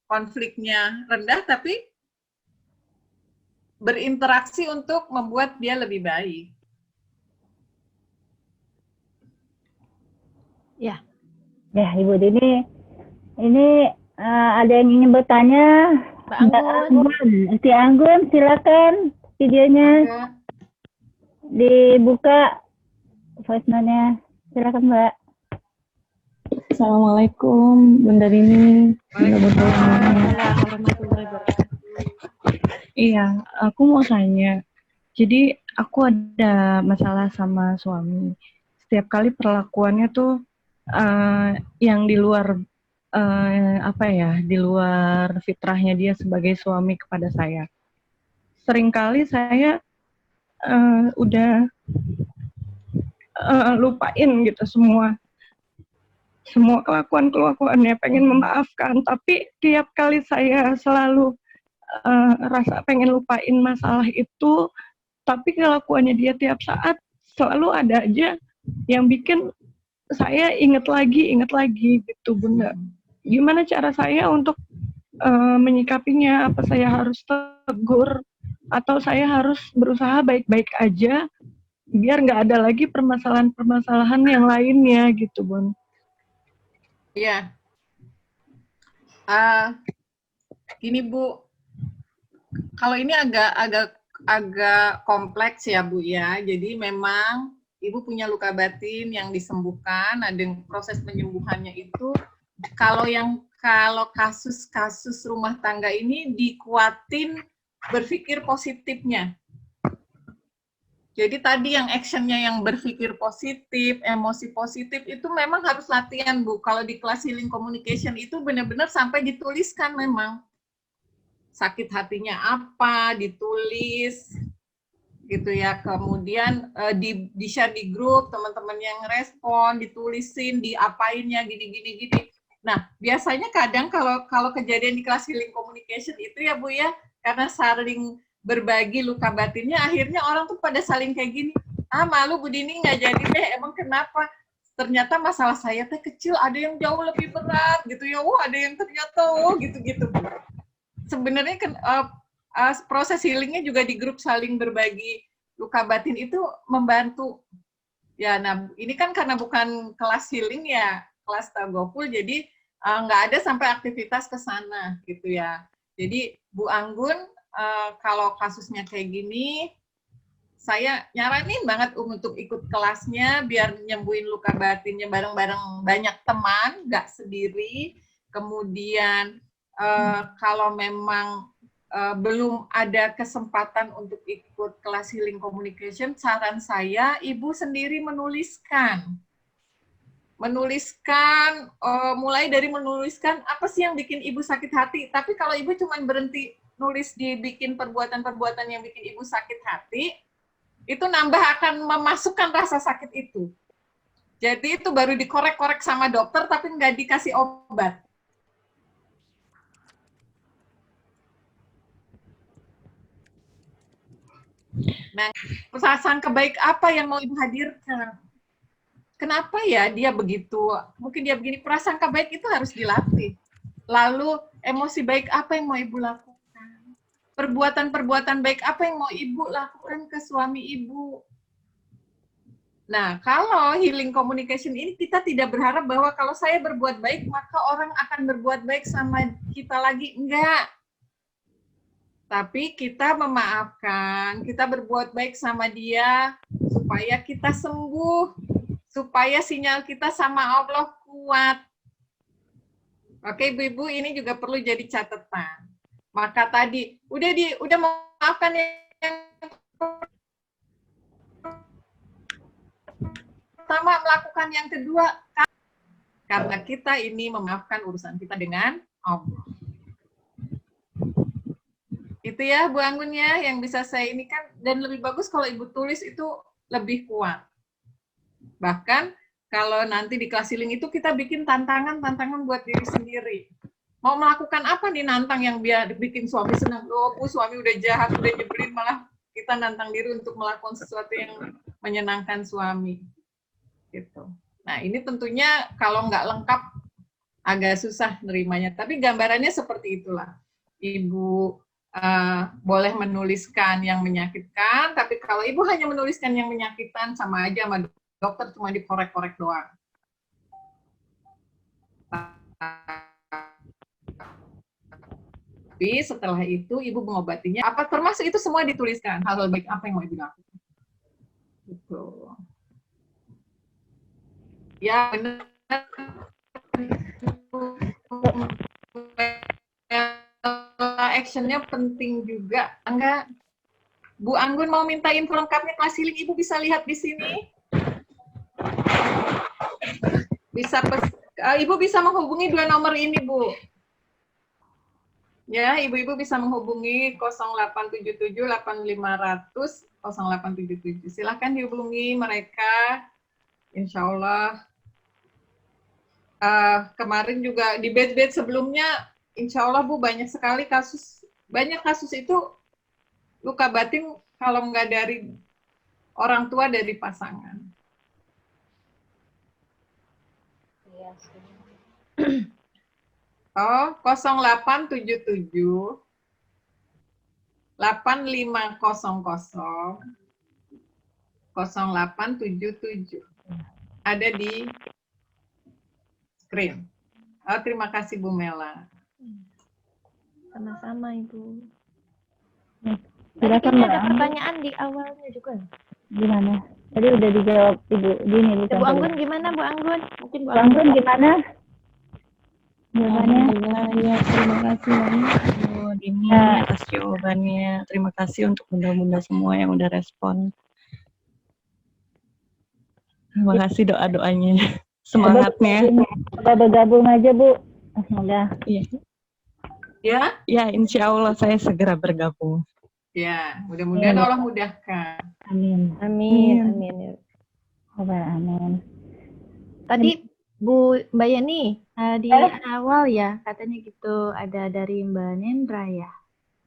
konfliknya rendah, tapi berinteraksi untuk membuat dia lebih baik. Ya. Ya, Ibu Dini, ini ada yang ingin bertanya. Mbak Mbak Anggun. Anggun, si Anggun silakan videonya Monggo. dibuka voice note-nya. Silakan Mbak. Assalamualaikum, Bunda Rini. Bunda Bunda. Waalaikumsalam warahmatullahi wabarakatuh. Iya, aku mau tanya. Jadi aku ada masalah sama suami. Setiap kali perlakuannya tuh yang di luar di luar fitrahnya dia sebagai suami kepada saya. Seringkali saya udah lupain gitu semua kelakuannya, pengen memaafkan, tapi tiap kali saya selalu rasa pengen lupain masalah itu, tapi kelakuannya dia tiap saat selalu ada aja yang bikin saya inget lagi gitu, Bunda. Gimana cara saya untuk menyikapinya? Apa saya harus tegur atau saya harus berusaha baik-baik aja biar nggak ada lagi permasalahan-permasalahan yang lainnya gitu, Bun? Iya. Gini Bu, kalau ini agak kompleks ya Bu ya. Jadi memang Ibu punya luka batin yang disembuhkan, ada proses penyembuhannya itu. Kalau kasus-kasus rumah tangga ini dikuatin berpikir positifnya. Jadi tadi yang actionnya yang berpikir positif, emosi positif itu memang harus latihan Bu. Kalau di kelas healing communication itu benar-benar sampai dituliskan memang. Sakit hatinya apa, ditulis gitu ya. Kemudian di-share di grup, teman-teman yang respon, ditulisin, diapainnya gini. Nah, biasanya kadang kalau kejadian di kelas healing communication itu ya Bu ya, karena saling berbagi luka batinnya, akhirnya orang tuh pada saling kayak gini, malu Bu Dini nggak jadi deh, emang kenapa? Ternyata masalah saya teh kecil, ada yang jauh lebih berat gitu ya, ada yang ternyata gitu-gitu. Sebenarnya kan proses healingnya juga di grup saling berbagi luka batin itu membantu. Ya, nah ini kan karena bukan kelas healing ya, kelas Tagoful, jadi nggak ada sampai aktivitas ke sana gitu ya. Jadi Bu Anggun, kalau kasusnya kayak gini, saya nyaranin banget untuk ikut kelasnya biar nyembuhin luka batinnya bareng-bareng banyak teman, nggak sendiri. Kemudian kalau memang belum ada kesempatan untuk ikut kelas healing communication, saran saya Ibu sendiri menuliskan mulai dari menuliskan apa sih yang bikin Ibu sakit hati. Tapi kalau Ibu cuma berhenti nulis dibikin perbuatan-perbuatan yang bikin Ibu sakit hati, itu akan memasukkan rasa sakit itu. Jadi itu baru dikorek-korek sama dokter, tapi nggak dikasih obat. Nah, prasangka baik apa yang mau Ibu hadirkan? Kenapa ya dia begitu? Mungkin dia begini, prasangka baik itu harus dilatih. Lalu emosi baik apa yang mau Ibu lakukan? Perbuatan-perbuatan baik apa yang mau Ibu lakukan ke suami Ibu? Nah, kalau healing communication ini kita tidak berharap bahwa kalau saya berbuat baik, maka orang akan berbuat baik sama kita lagi. Enggak. Tapi kita memaafkan, kita berbuat baik sama dia, supaya kita sembuh, supaya sinyal kita sama Allah kuat. Oke, Ibu-ibu, ini juga perlu jadi catatan. Maka tadi udah memaafkan yang pertama, melakukan yang kedua, karena kita ini memaafkan urusan kita dengan Allah. Itu ya Bu Anggun ya yang bisa saya ini kan, dan lebih bagus kalau Ibu tulis itu lebih kuat. Bahkan kalau nanti di kelas healing itu kita bikin tantangan buat diri sendiri. Mau melakukan apa nih nantang yang biar bikin suami senang? Bu, suami udah jahat, udah nyebelin, malah kita nantang diri untuk melakukan sesuatu yang menyenangkan suami. Gitu. Nah ini tentunya kalau nggak lengkap agak susah nerimanya. Tapi gambarannya seperti itulah. Ibu boleh menuliskan yang menyakitkan, tapi kalau Ibu hanya menuliskan yang menyakitkan, sama aja sama dokter cuma dikorek-korek doang. Tapi setelah itu Ibu mengobatinya, apa termasuk itu semua dituliskan, hal-hal baik apa yang mau Ibu lakukan. Gitu. Ya, benar. Actionnya penting juga. Enggak, Bu Anggun mau minta info lengkapnya kelas healing, Ibu bisa lihat di sini. Ibu bisa menghubungi 2 nomor ini, Bu. Ya, ibu-ibu bisa menghubungi 0877 8500 0877. Silahkan dihubungi mereka. Insya Allah. Kemarin juga di batch-batch sebelumnya, insya Allah Bu, banyak sekali kasus. Banyak kasus itu luka batin kalau nggak dari orang tua, dari pasangan. Iya sih. Oh, 0877 8500 0877. Ada di screen. Oh, terima kasih Bu Mela. Sama-sama Ibu. Silakan, Tadi kayaknya ada Mbak. pertanyaan di awalnya juga. Gimana? Tadi udah dijawab Ibu Dini. Bu Anggun gimana Bu Anggun? Mungkin Bu Bu Anggun gimana? Jawabannya? Alhamdulillah, ya terima kasih banyak Bu Dini atas jawabannya. Terima kasih untuk bunda-bunda semua yang udah respon. Terima kasih doa-doanya, semangatnya. Coba bergabung aja Bu. Semoga. Iya. Ya? Ya, insya Allah saya segera bergabung. Ya, mudah-mudahan Ya. Allah mudahkan. Amin. Amin, amin. Ya. Amin. Tadi Bu Mbak Yani di awal ya katanya gitu ada dari Mbak Nendra ya.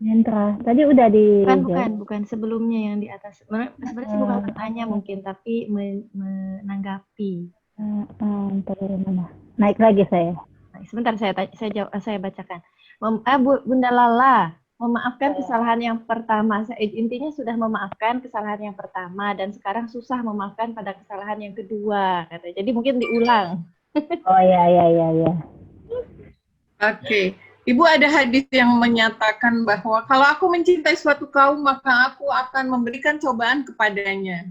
Nendra. Tadi udah di. Bukan sebelumnya yang di atas. Sebenarnya sih bukan bertanya mungkin tapi menanggapi. Ntar dari mana? Naik lagi saya. Sebentar saya bacakan. Bunda Lala, memaafkan kesalahan yang pertama. Intinya sudah memaafkan kesalahan yang pertama dan sekarang susah memaafkan pada kesalahan yang kedua. Katanya. Jadi mungkin diulang. Oh ya. Oke. Ibu, ada hadis yang menyatakan bahwa kalau aku mencintai suatu kaum, maka aku akan memberikan cobaan kepadanya.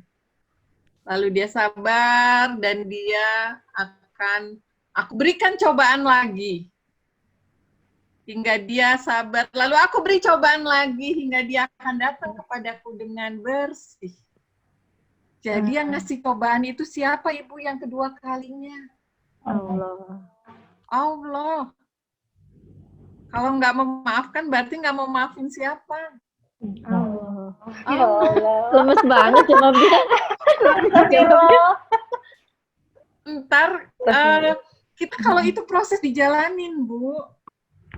Lalu dia sabar dan dia akan aku berikan cobaan lagi. Hingga dia sabar. Lalu aku beri cobaan lagi hingga dia akan datang kepadaku dengan bersih. Jadi yang ngasih cobaan itu siapa, Ibu, yang kedua kalinya? Allah. Kalau nggak memaafkan, berarti nggak mau maafin siapa? Allah. Ya Allah. Lemes banget jawabnya. Ntar kita kalau itu proses dijalanin, Bu.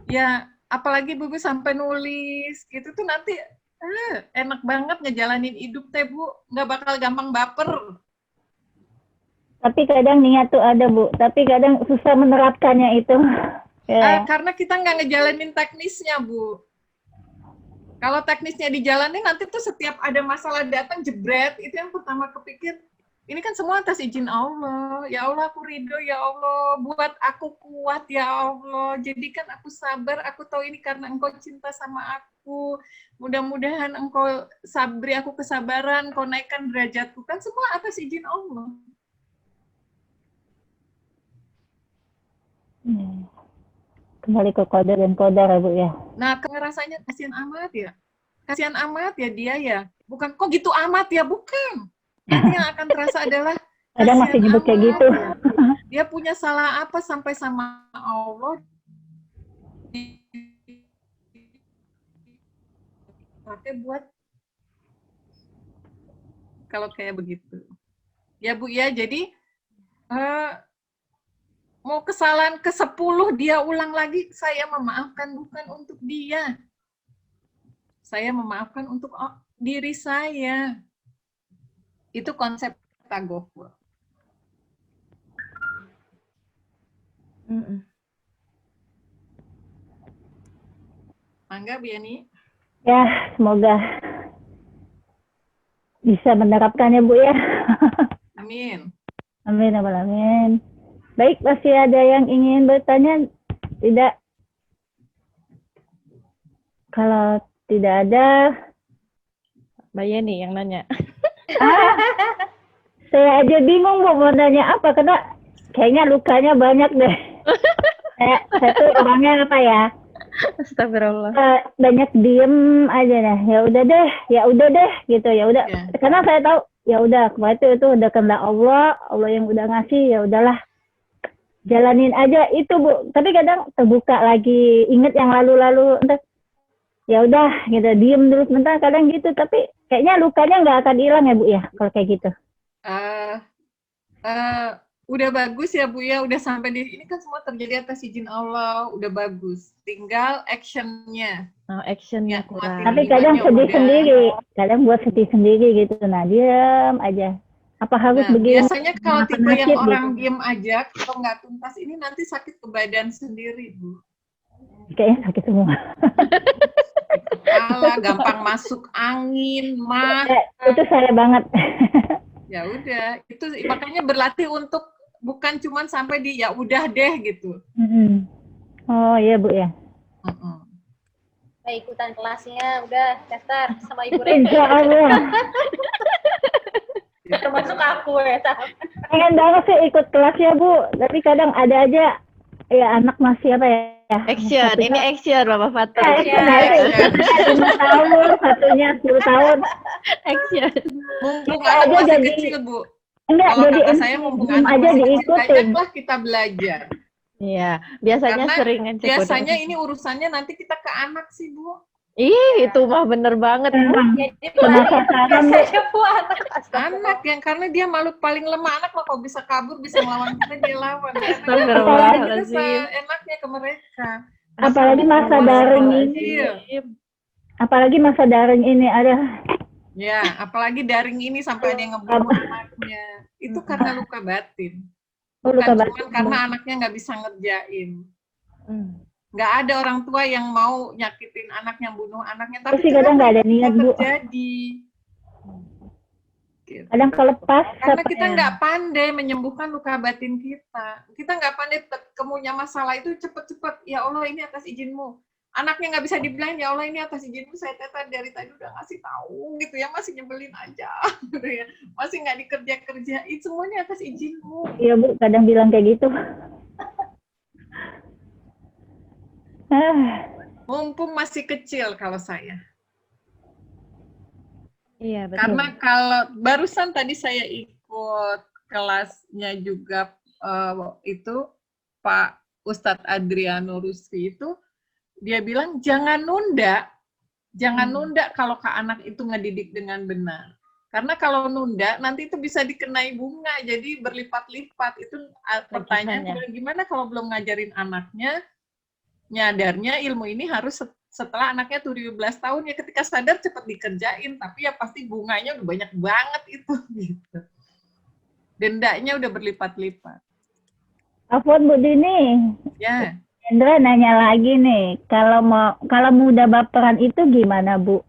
Ya, apalagi Bu sampai nulis gitu tuh nanti enak banget ngejalanin hidup teh, Bu. Nggak bakal gampang baper. Tapi kadang niat tuh ada Bu, tapi kadang susah menerapkannya itu. Ya. Karena kita nggak ngejalanin teknisnya, Bu. Kalau teknisnya dijalanin, nanti tuh setiap ada masalah datang jebret, itu yang pertama kepikir, ini kan semua atas izin Allah. Ya Allah, aku ridho, ya Allah. Buat aku kuat, ya Allah. Jadikan aku sabar, aku tahu ini karena Engkau cinta sama aku. Mudah-mudahan Engkau sabri aku kesabaran, Engkau naikkan derajatku. Kan semua atas izin Allah. Kembali ke qadar dan qadar ya Bu ya. Nah, ngerasanya kasihan amat ya. Kasihan amat ya dia ya. Bukan, kok gitu amat ya? Bukan. Nanti yang akan terasa adalah Kadang masih nyebut kayak gitu. Ya. Dia punya salah apa sampai sama Allah pakai buat kalau kayak begitu. Ya Bu ya, jadi mau kesalahan ke-10 dia ulang lagi, saya memaafkan bukan untuk dia. Saya memaafkan untuk diri saya. Itu konsep tagoful. Mangga, Biani. Ya, semoga bisa menerapkannya Bu ya. Amin. Amin, amin. Baik, masih ada yang ingin bertanya? Tidak? Kalau tidak ada, Mbak Yeni yang nanya. saya aja bingung Bu mau nanya apa, karena kayaknya lukanya banyak deh. Saya tuh orangnya apa ya? Astagfirullah. Banyak diem aja deh. Ya udah deh gitu. Ya udah. Ya. Karena saya tahu ya udah, itu udah kehendak Allah yang udah ngasih, ya udahlah. Jalanin aja itu Bu. Tapi kadang terbuka lagi, inget yang lalu-lalu, entar ya udah gitu, diem dulu sebentar kadang gitu. Tapi kayaknya lukanya nggak akan hilang ya Bu ya kalau kayak gitu. Udah bagus ya Bu ya, udah sampai di ini kan semua terjadi atas izin Allah, udah bagus. Tinggal actionnya. Actionnya Ya, kurang. Tapi kadang imannya sedih udah. sendiri, kadang buat sedih sendiri gitu. Nah diam aja. Apa harus Nah, begini? biasanya kalau tipe yang Penyakit orang gitu. diem aja, kalau nggak tuntas ini nanti sakit ke badan sendiri Bu. Kayaknya sakit semua. Kepala, gampang masuk angin, mah. Itu saya banget. Ya udah, itu makanya berlatih untuk bukan cuman sampai di ya udah deh gitu. Oh iya Bu ya. Nah, ikutan kelasnya udah daftar sama Ibu Reni. Insya Allah. Termasuk aku ya. Pengen banget sih ikut kelasnya Bu. Tapi kadang ada aja ya anak masih apa ya? Action, ini action Bapak Fatul. Action. 5 tahun, satunya 10 tahun. Action. Mumpung Kita anak aja masih jadi- kecil Bu. Enggak, Kalau jadi kata saya mumpung belum anak aja masih kecil, diikutin. ajaklah kita belajar. Iya, biasanya Karena sering ngecek Biasanya udah. ini urusannya nanti kita ke anak sih Bu. Itu mah bener banget. Jadi Penasaran Bu. saja Bu anak. Anak yang karena dia makhluk paling lemah, anak mah kalau bisa kabur, bisa melawan kita, dia lawan. Kita Astagfirullahaladzim. seenaknya ke mereka. Apalagi masa daring ini. Apalagi masa daring ini ada. Ya, apalagi daring ini sampai ada yang ngebunuh anaknya. Itu karena luka batin. Oh, Bukan luka cuma batin. karena anaknya nggak bisa ngerjain. Hmm. Nggak ada orang tua yang mau nyakitin anaknya, bunuh anaknya. Tapi Tapi kadang nggak ada bisa niat Bu. terjadi. Gitu. Kadang kelepas. Karena apa kita ya? nggak pandai menyembuhkan luka batin kita. Kita nggak pandai kemunya masalah itu cepet-cepet. Ya Allah ini atas izinmu. Anaknya nggak bisa dibilang ya Allah ini atas izinmu. Saya dari tadi udah ngasih tahu gitu ya, masih nyebelin aja, gitu ya. Masih nggak dikerjain. Semuanya atas izinmu. Iya Bu, kadang bilang kayak gitu. Mumpung masih kecil kalau saya. Iya, betul. Karena kalau barusan tadi saya ikut kelasnya juga itu Pak Ustadz Adriano Rusfi itu dia bilang jangan nunda kalau ke anak itu ngedidik dengan benar. Karena kalau nunda nanti itu bisa dikenai bunga jadi berlipat-lipat. Itu pertanyaannya gimana kalau belum ngajarin anaknya nyadarnya ilmu ini harus setelah anaknya tuh 17 tahun ya ketika sadar cepat dikerjain tapi ya pasti bunganya udah banyak banget itu gitu. Dendanya udah berlipat-lipat. Afwan Bu Dini. Ya. Hendra nanya lagi nih, kalau muda baperan itu gimana Bu?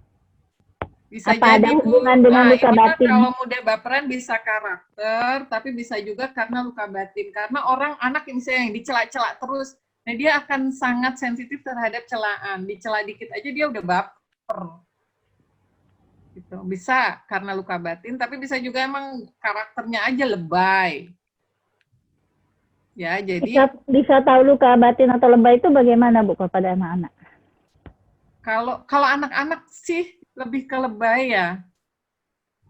Bisa Apa jadi ada hubungan dengan luka ini kan batin? kalau muda baperan bisa karakter tapi bisa juga karena luka batin. Karena anak yang misalnya yang dicela-cela terus nah dia akan sangat sensitif terhadap celaan. Dicela dikit aja dia udah baper. Gitu. Bisa karena luka batin, tapi bisa juga emang karakternya aja lebay. Ya, jadi bisa tahu luka batin atau lebay itu bagaimana Bu kepada anak-anak? Kalau anak-anak sih lebih ke lebay ya.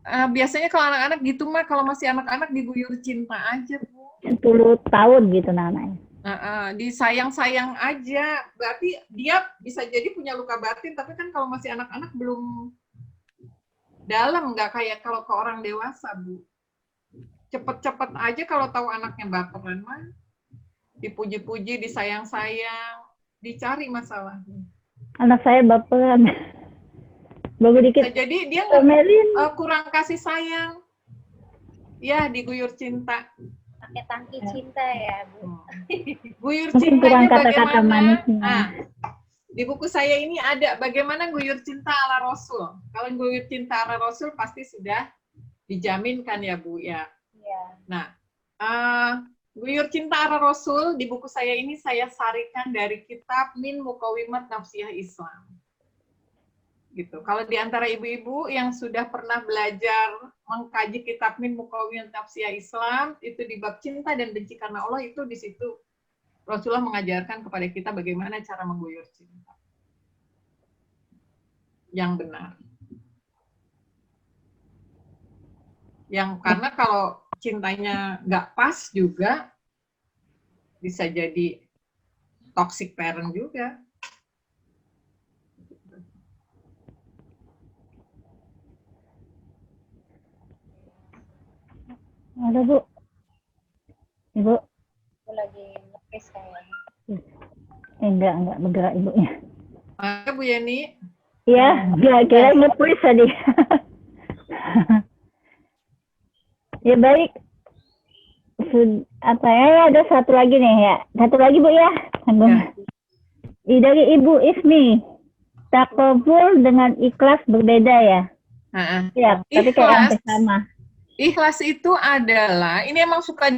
Biasanya kalau anak-anak gitu mah kalau masih anak-anak diguyur cinta aja Bu. 10 tahun gitu namanya. Disayang-sayang aja, berarti dia bisa jadi punya luka batin, tapi kan kalau masih anak-anak belum dalam, nggak kayak kalau ke orang dewasa, Bu. Cepet-cepet aja kalau tahu anaknya baperan mah, dipuji-puji, disayang-sayang, dicari masalahnya. Anak saya baperan. Baru dikit. Bisa jadi dia kurang kasih sayang, ya diguyur cinta. Pakai tangki cinta ya Bu. Guyur Mungkin kurang cintanya kata-kata bagaimana? manisnya. Di buku saya ini ada bagaimana guyur cinta ala Rasul. Kalau guyur cinta ala Rasul pasti sudah dijaminkan ya Bu ya. Iya. Nah, guyur cinta ala Rasul di buku saya ini saya sarikan dari kitab Min Muqawimat Nafsiyah Islam. gitu. Kalau di antara ibu-ibu yang sudah pernah belajar mengkaji kitab Min Muqawiyun Tafsir Islam, itu di bab cinta dan benci karena Allah, itu di situ Rasulullah mengajarkan kepada kita bagaimana cara mengguyur cinta yang benar. Karena kalau cintanya nggak pas juga bisa jadi toxic parent juga. Ada Bu. Ibu. Aku lagi nge-paste kayaknya. Enggak bergerak ibunya. Maka Bu Yeni, Iya, kira-kira nge-push tadi. Ya baik. Ada satu lagi nih ya. Satu lagi Bu ya. Dari Ibu Ismi. Takabur dengan ikhlas berbeda ya. Ya, tapi kayak hampir sama. Ikhlas itu adalah, ini emang suka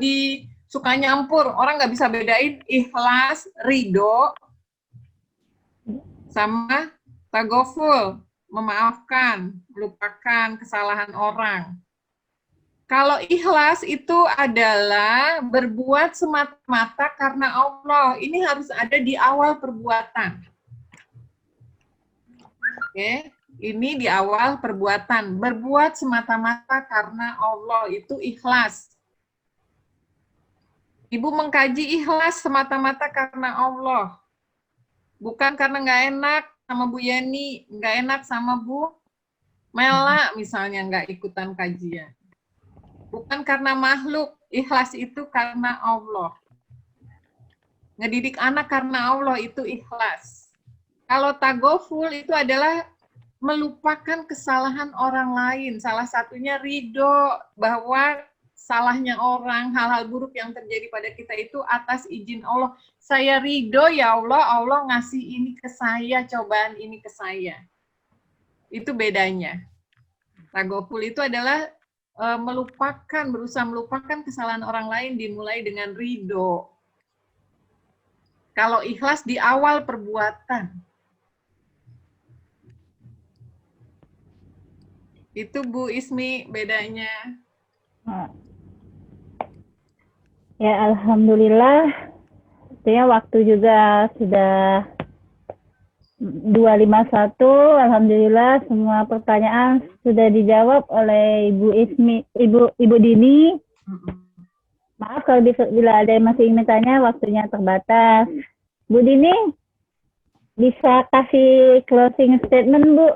nyampur. Orang nggak bisa bedain ikhlas, ridho, sama tagoful, memaafkan, melupakan kesalahan orang. Kalau ikhlas itu adalah berbuat semata-mata karena Allah. Ini harus ada di awal perbuatan. Oke, ini di awal perbuatan. Berbuat semata-mata karena Allah, itu ikhlas. Ibu mengkaji ikhlas semata-mata karena Allah. Bukan karena nggak enak sama Bu Yeni, nggak enak sama Bu Mela misalnya nggak ikutan kajian. Bukan karena makhluk, ikhlas itu karena Allah. Ngedidik anak karena Allah itu ikhlas. Kalau tagoful itu adalah melupakan kesalahan orang lain. Salah satunya ridho bahwa salahnya orang, hal-hal buruk yang terjadi pada kita itu atas izin Allah. Saya ridho ya Allah, Allah ngasih ini ke saya, cobaan ini ke saya. Itu bedanya. Tagoful itu adalah berusaha melupakan kesalahan orang lain dimulai dengan ridho. Kalau ikhlas di awal perbuatan. Itu Bu Ismi bedanya. Ya alhamdulillah. Artinya waktu juga sudah 2:51. Alhamdulillah semua pertanyaan sudah dijawab oleh Ibu Ismi, Ibu Dini. Maaf kalau bila ada yang masih ingin bertanya, waktunya terbatas. Bu Dini, bisa kasih closing statement Bu?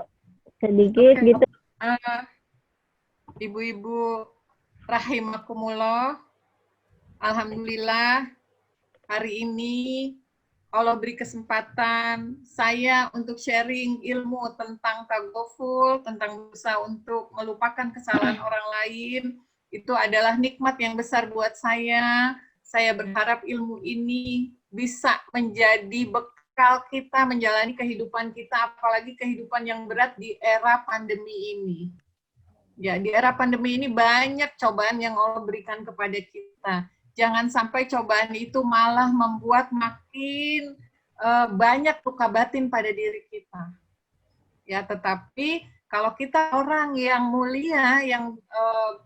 Sedikit gitu. Ibu-ibu rahimakumullah, alhamdulillah hari ini Allah beri kesempatan saya untuk sharing ilmu tentang tagoful, tentang berusaha untuk melupakan kesalahan orang lain. Itu adalah nikmat yang besar buat saya. Saya berharap ilmu ini bisa menjadi bekal kita menjalani kehidupan kita, apalagi kehidupan yang berat di era pandemi ini. Ya, di era pandemi ini banyak cobaan yang Allah berikan kepada kita. Jangan sampai cobaan itu malah membuat makin banyak luka batin pada diri kita. Ya, tetapi kalau kita orang yang mulia, yang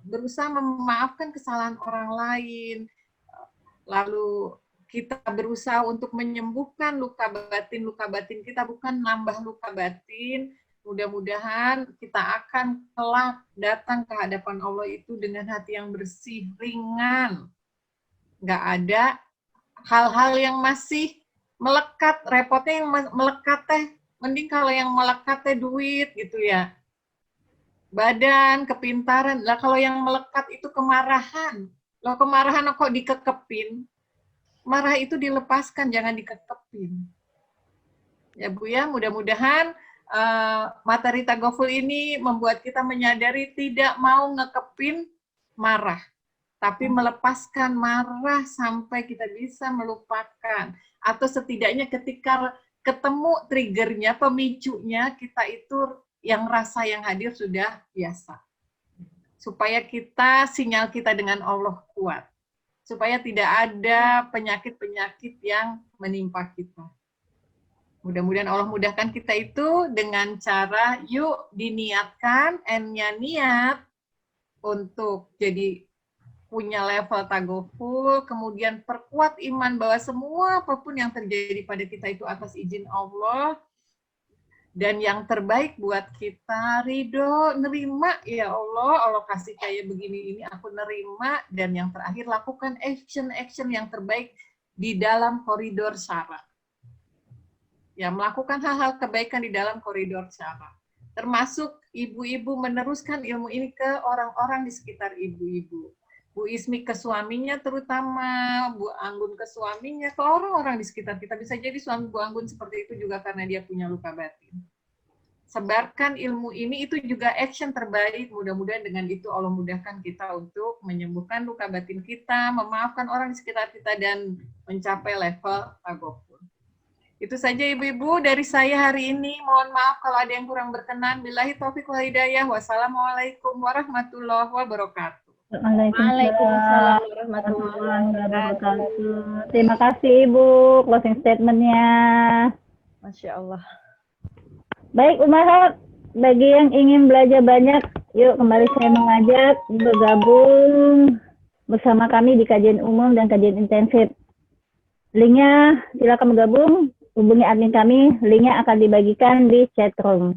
berusaha memaafkan kesalahan orang lain, lalu kita berusaha untuk menyembuhkan luka batin kita, bukan nambah luka batin. Mudah-mudahan kita akan kelak datang ke hadapan Allah itu dengan hati yang bersih, ringan. Nggak ada hal-hal yang masih melekat, repotnya yang melekat teh. Mending kalau yang melekat teh duit gitu ya. Badan, kepintaran. Lah kalau yang melekat itu kemarahan. Loh kemarahan kok dikekepin. Marah itu dilepaskan, jangan dikekepin. Ya Bu ya, mudah-mudahan materi tagoful ini membuat kita menyadari tidak mau ngekepin marah, tapi melepaskan marah sampai kita bisa melupakan. Atau setidaknya ketika ketemu triggernya, pemicunya, kita itu yang rasa yang hadir sudah biasa. Supaya sinyal kita dengan Allah kuat. Supaya tidak ada penyakit-penyakit yang menimpa kita. Mudah-mudahan Allah mudahkan kita itu dengan cara yuk diniatkan, N-nya niat untuk jadi punya level tagoful, kemudian perkuat iman bahwa semua apapun yang terjadi pada kita itu atas izin Allah, dan yang terbaik buat kita, ridho, nerima, ya Allah, Allah kasih kayak begini, ini aku nerima, dan yang terakhir lakukan action yang terbaik di dalam koridor syara. Ya, melakukan hal-hal kebaikan di dalam koridor syara. Termasuk ibu-ibu meneruskan ilmu ini ke orang-orang di sekitar ibu-ibu. Bu Ismi ke suaminya terutama, Bu Anggun ke suaminya, ke orang-orang di sekitar kita. Bisa jadi suami Bu Anggun seperti itu juga karena dia punya luka batin. Sebarkan ilmu ini, itu juga action terbaik. Mudah-mudahan dengan itu Allah mudahkan kita untuk menyembuhkan luka batin kita, memaafkan orang di sekitar kita, dan mencapai level tagoful. Itu saja ibu-ibu dari saya hari ini. Mohon maaf kalau ada yang kurang berkenan. Billahi taufiq wal hidayah. Wassalamualaikum warahmatullahi wabarakatuh. Waalaikumsalam warahmatullahi wabarakatuh. Terima kasih Ibu closing statement-nya. Masya Allah. Baik Umahat, bagi yang ingin belajar banyak, yuk kembali saya mengajak bergabung bersama kami di kajian umum dan kajian intensif. Linknya silakan bergabung, hubungi admin kami, linknya akan dibagikan di chat room.